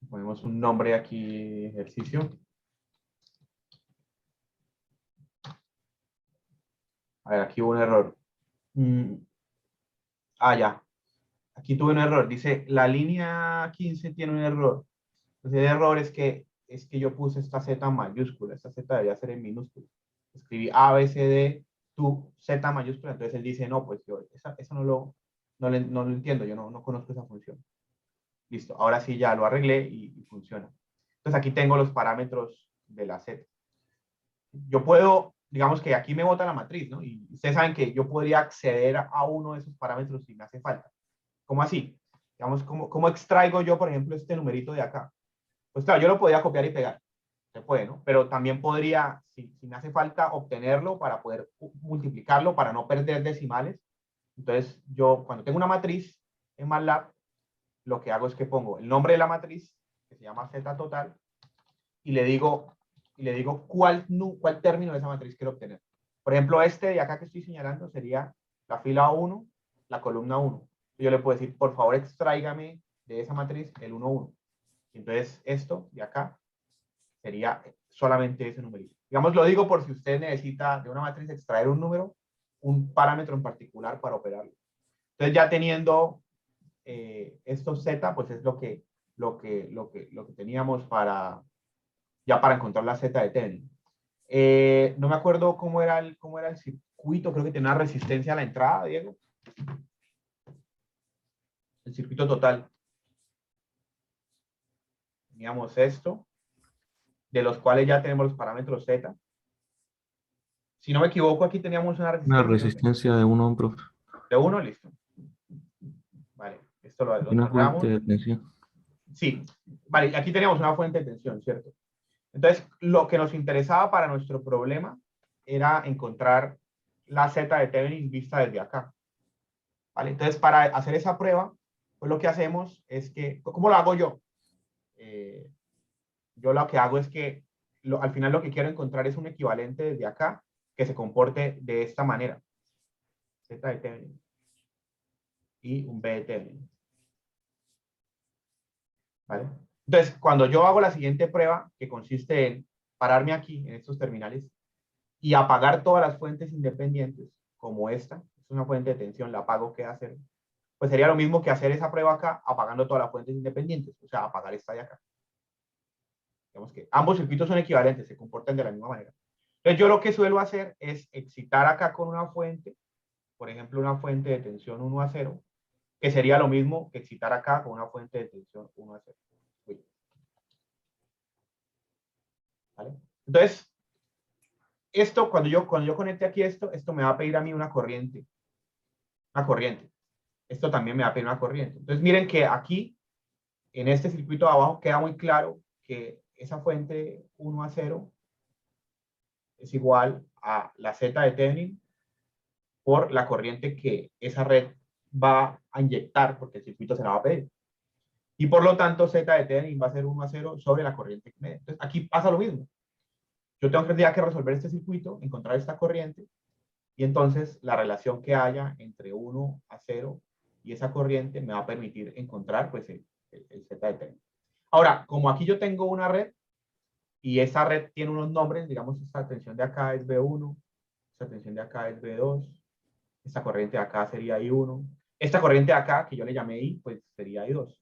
Speaker 6: Ponemos un nombre aquí, ejercicio. A ver, aquí hubo un error. Ya. aquí tuve un error. Dice, la línea 15 tiene un error. Entonces el error es que yo puse esta Z mayúscula. Esta Z debería ser en minúscula. Escribí A, B, C, D, tu Z mayúscula. Entonces él dice, no, pues yo eso no lo entiendo. Yo no conozco esa función. Listo. Ahora sí ya lo arreglé y funciona. Entonces aquí tengo los parámetros de la Z. Yo puedo, digamos que aquí me bota la matriz, ¿no? Y ustedes saben que yo podría acceder a uno de esos parámetros si me hace falta. ¿Cómo así? Digamos, ¿cómo extraigo yo, por ejemplo, este numerito de acá? Pues claro, yo lo podría copiar y pegar. Se puede, ¿no? Pero también podría, si me hace falta, obtenerlo para poder multiplicarlo, para no perder decimales. Entonces, yo cuando tengo una matriz en MATLAB, lo que hago es que pongo el nombre de la matriz, que se llama Z total, y le digo cuál término de esa matriz quiero obtener. Por ejemplo, este de acá que estoy señalando sería la fila 1, la columna 1. Yo le puedo decir, por favor, extráigame de esa matriz el 1, 1. Entonces, esto de acá sería solamente ese numerito. Digamos, lo digo por si usted necesita de una matriz extraer un número, un parámetro en particular para operarlo. Entonces, ya teniendo estos Z, pues es lo que teníamos para encontrar la Z de Thevenin. No me acuerdo cómo era el circuito, creo que tenía una resistencia a la entrada, Diego. El circuito total. Teníamos esto, de los cuales ya tenemos los parámetros Z. Si no me equivoco, aquí teníamos una
Speaker 3: Una
Speaker 6: resistencia.
Speaker 3: resistencia de 1 ohm, profe.
Speaker 6: De 1, listo. Vale, esto lo
Speaker 3: Y una
Speaker 6: cerramos.
Speaker 3: fuente de tensión.
Speaker 6: Sí, vale, aquí teníamos una fuente de tensión, ¿cierto? Entonces, lo que nos interesaba para nuestro problema era encontrar la Z de Thevenin vista desde acá. ¿Vale? Entonces, para hacer esa prueba, pues lo que hacemos es que, ¿cómo lo hago yo? Yo lo que hago es que al final lo que quiero encontrar es un equivalente desde acá que se comporte de esta manera. Z de Thevenin y un B de Thevenin. ¿Vale? Entonces, cuando yo hago la siguiente prueba, que consiste en pararme aquí, en estos terminales, y apagar todas las fuentes independientes, como esta, es una fuente de tensión, la apago, ¿qué hacer? Pues sería lo mismo que hacer esa prueba acá, apagando todas las fuentes independientes, o sea, apagar esta de acá. Digamos que ambos circuitos son equivalentes, se comportan de la misma manera. Entonces, yo lo que suelo hacer es excitar acá con una fuente, por ejemplo, una fuente de tensión 1 a 0, que sería lo mismo que excitar acá con una fuente de tensión 1 a 0. ¿Vale? Entonces, esto, cuando yo conecte aquí esto me va a pedir a mí una corriente. Una corriente. Esto también me va a pedir una corriente. Entonces, miren que aquí, en este circuito de abajo, queda muy claro que esa fuente 1 a 0 es igual a la Z de Thevenin por la corriente que esa red va a inyectar, porque el circuito se la va a pedir. Y por lo tanto, Z de Thevenin va a ser 1 a 0 sobre la corriente que me dé. Entonces, aquí pasa lo mismo. Yo tengo que resolver este circuito, encontrar esta corriente, y entonces la relación que haya entre 1 a 0 y esa corriente me va a permitir encontrar pues, el Z de Thevenin. Ahora, como aquí yo tengo una red, y esa red tiene unos nombres, digamos, esta tensión de acá es B1, esta tensión de acá es B2, esta corriente de acá sería I1, esta corriente de acá, que yo le llamé I, pues sería I2.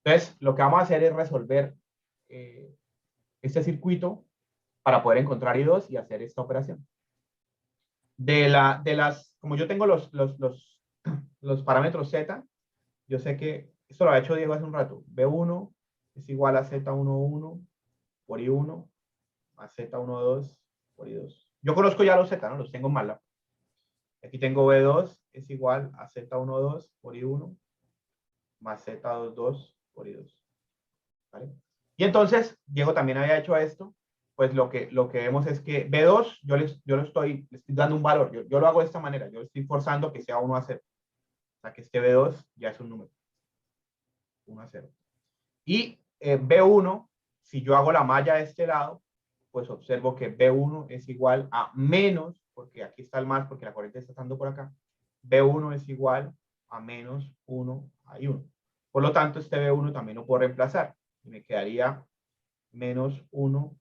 Speaker 6: Entonces, lo que vamos a hacer es resolver este circuito para poder encontrar I2 y hacer esta operación. Como yo tengo los parámetros Z, yo sé que, esto lo ha hecho Diego hace un rato, B1 es igual a Z11 por I1 más Z12 por I2. Yo conozco ya los Z, ¿no? Los tengo en MATLAB. Aquí tengo B2 es igual a Z12 por I1 más Z22 por I2. ¿Vale? Y entonces, Diego también había hecho esto, pues lo que vemos es que B2, yo le estoy dando un valor, yo lo hago de esta manera, yo estoy forzando que sea 1 a 0. O sea, que este B2 ya es un número. 1 a 0. Y B1, si yo hago la malla de este lado, pues observo que B1 es igual a menos, porque aquí está el más, porque la corriente está estando por acá, B1 es igual a menos 1 a I1. Por lo tanto, este B1 también lo puedo reemplazar. Y me quedaría menos 1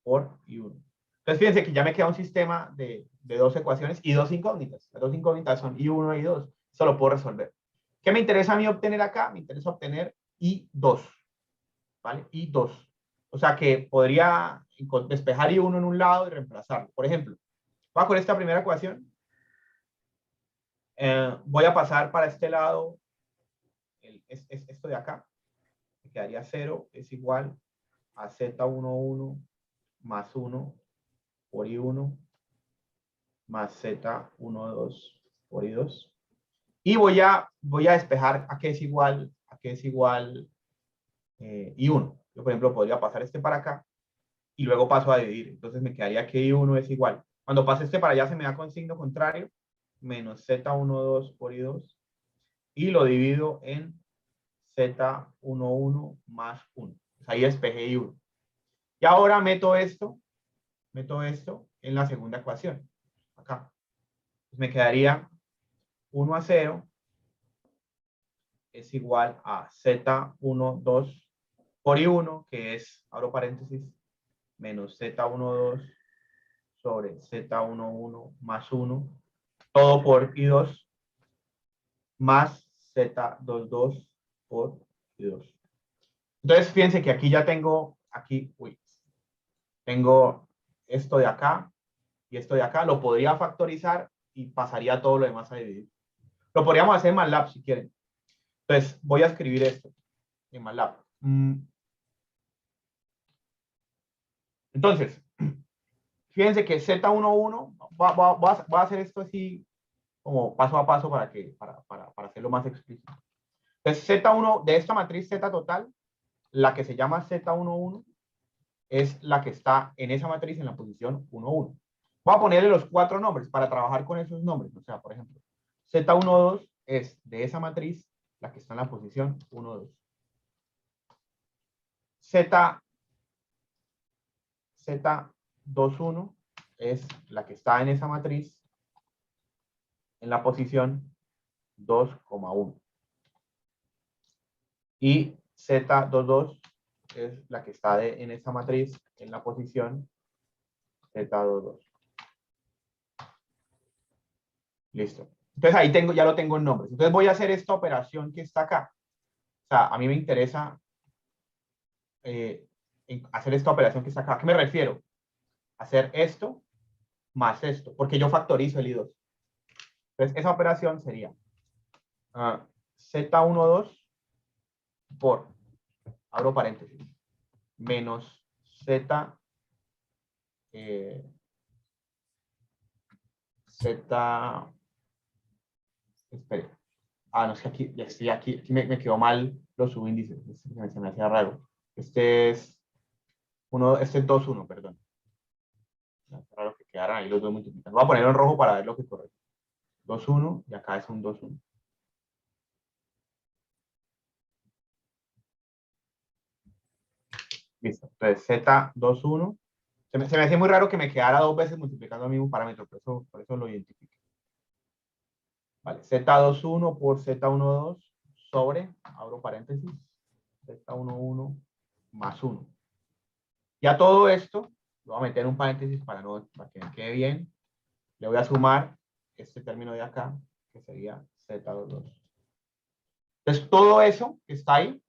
Speaker 6: por I1. Entonces, fíjense que ya me queda un sistema de dos ecuaciones y dos incógnitas. Las dos incógnitas son I1 y I2. Eso lo puedo resolver. ¿Qué me interesa a mí obtener acá? Me interesa obtener I2, ¿vale? I2. O sea que podría despejar I1 en un lado y reemplazarlo. Por ejemplo, voy a con esta primera ecuación. Voy a pasar para este lado esto de acá. Me quedaría 0 es igual a Z11 más 1 por I1 más Z12 por I2. Y voy a despejar a qué es igual I1. Yo, por ejemplo, podría pasar este para acá y luego paso a dividir. Entonces me quedaría que I1 es igual. Cuando pase este para allá se me da con signo contrario, menos Z12 por I2. Y lo divido en Z11 más 1. Pues ahí despejé I1. Y ahora meto esto en la segunda ecuación. Acá. Pues me quedaría 1 a 0 es igual a Z12 por I1, que es, abro paréntesis, menos Z12 sobre Z11 más 1, todo por I2, más Z22 por I2. Entonces, fíjense que aquí ya tengo, tengo esto de acá y esto de acá. Lo podría factorizar y pasaría todo lo demás a dividir. Lo podríamos hacer en MATLAB si quieren. Entonces, voy a escribir esto en MATLAB. Entonces, fíjense que Z11, voy a hacer esto así como paso a paso para hacerlo más explícito. Entonces, Z1 de esta matriz Z total, la que se llama Z11 es la que está en esa matriz en la posición 1,1. Voy a ponerle los 4 nombres para trabajar con esos nombres. O sea, por ejemplo, Z12 es de esa matriz la que está en la posición 1,2. Z21 es la que está en esa matriz en la posición 2,1. Y Z22 es la que está en esa matriz en la posición Z22. Listo. Entonces ahí ya lo tengo en nombres. Entonces voy a hacer esta operación que está acá. O sea, a mí me interesa hacer esta operación que está acá. ¿A qué me refiero? Hacer esto más esto, porque yo factorizo el I2. Entonces esa operación sería Z12 por, abro paréntesis, menos Z, espere. No, es que aquí, ya estoy aquí me quedó mal los subíndices, se me hacía raro. Este es 2,1, perdón. Es raro que quedaran ahí los dos multiplicando. Voy a ponerlo en rojo para ver lo que corre. 2,1 y acá es un 2,1. Listo. Entonces Z21. Se me hacía muy raro que me quedara 2 veces multiplicando el mismo parámetro, por eso lo identifico. Vale, Z21 por Z12 sobre, abro paréntesis, Z11 más 1. Ya todo esto, lo voy a meter en un paréntesis para que me quede bien. Le voy a sumar este término de acá, que sería Z22. Entonces, todo eso que está ahí,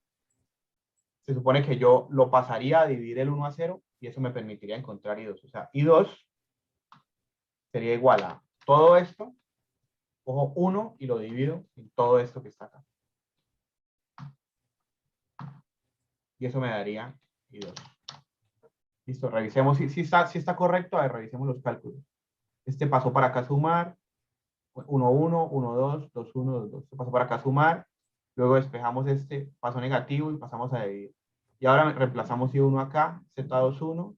Speaker 6: se supone que yo lo pasaría a dividir el 1 a 0 y eso me permitiría encontrar I2. O sea, I2 sería igual a todo esto, cojo 1 y lo divido en todo esto que está acá. Y eso me daría I2. Listo, revisemos si está correcto. A ver, revisemos los cálculos. Este pasó para acá sumar. 1, 1, 1, 2, 2, 1, 2, 2. Este pasó para acá sumar. Luego despejamos este paso negativo y pasamos a dividir. Y ahora reemplazamos I1 acá, Z21,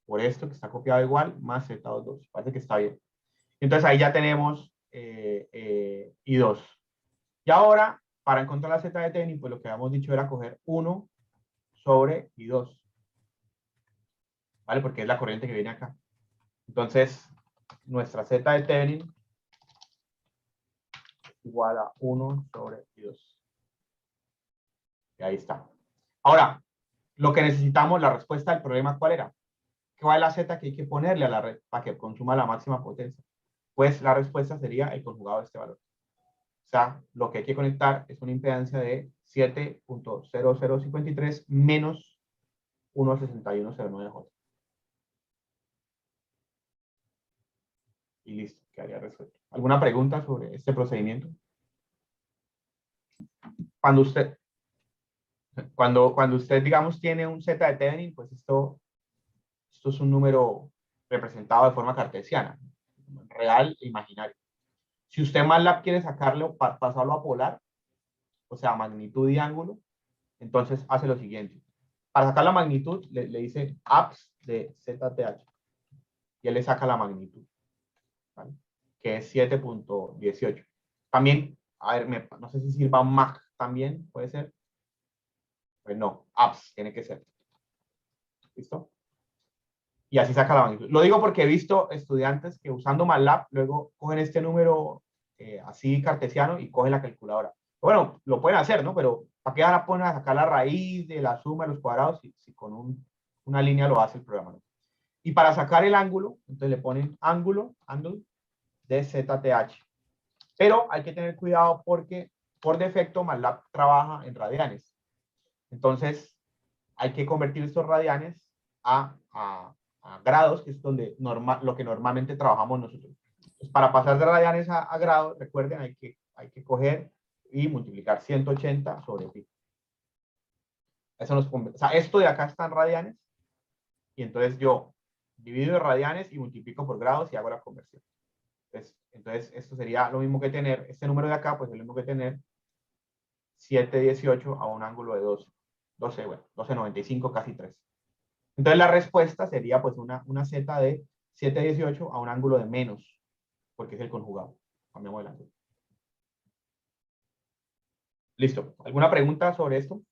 Speaker 6: por esto que está copiado igual, más Z22. Parece que está bien. Entonces ahí ya tenemos I2. Y ahora, para encontrar la Z de Thevenin, pues lo que habíamos dicho era coger 1 sobre I2. ¿Vale? Porque es la corriente que viene acá. Entonces, nuestra Z de Thevenin es igual a 1 sobre I2. Y ahí está. Ahora, lo que necesitamos, la respuesta del problema, ¿cuál era? ¿Cuál es la Z que hay que ponerle a la red para que consuma la máxima potencia? Pues la respuesta sería el conjugado de este valor. O sea, lo que hay que conectar es una impedancia de 7.0053 menos 1.6109J. Y listo, quedaría resuelto. ¿Alguna pregunta sobre este procedimiento? Cuando usted, digamos, tiene un Z de Thevenin, pues esto es un número representado de forma cartesiana, real e imaginario. Si usted MATLAB quiere sacarlo, pasarlo a polar, o sea, magnitud y ángulo, entonces hace lo siguiente. Para sacar la magnitud, le dice abs de ZTH. Y él le saca la magnitud, ¿vale? Que es 7.18. También, a ver, no sé si sirva mag también, puede ser. Pues no, abs tiene que ser. ¿Listo? Y así saca la magnitud. Lo digo porque he visto estudiantes que usando MATLAB luego cogen este número así cartesiano y cogen la calculadora. Bueno, lo pueden hacer, ¿no? Pero ¿para qué van a poner a sacar la raíz de la suma de los cuadrados si con una línea lo hace el programa, ¿no? Y para sacar el ángulo, entonces le ponen angle de ZTH. Pero hay que tener cuidado porque por defecto MATLAB trabaja en radianes. Entonces hay que convertir estos radianes a grados, que es donde lo que normalmente trabajamos nosotros. Entonces, para pasar de radianes a grados, recuerden, hay que coger y multiplicar 180 sobre pi. Eso o sea, esto de acá está en radianes, y entonces yo divido en radianes y multiplico por grados y hago la conversión. Entonces esto sería lo mismo que tener, este número de acá, pues es lo mismo que tener 718 a un ángulo de 12.95, casi 3. Entonces la respuesta sería pues una Z de 718 a un ángulo de menos, porque es el conjugado. Cambiamos de ángulo. Listo. ¿Alguna pregunta sobre esto?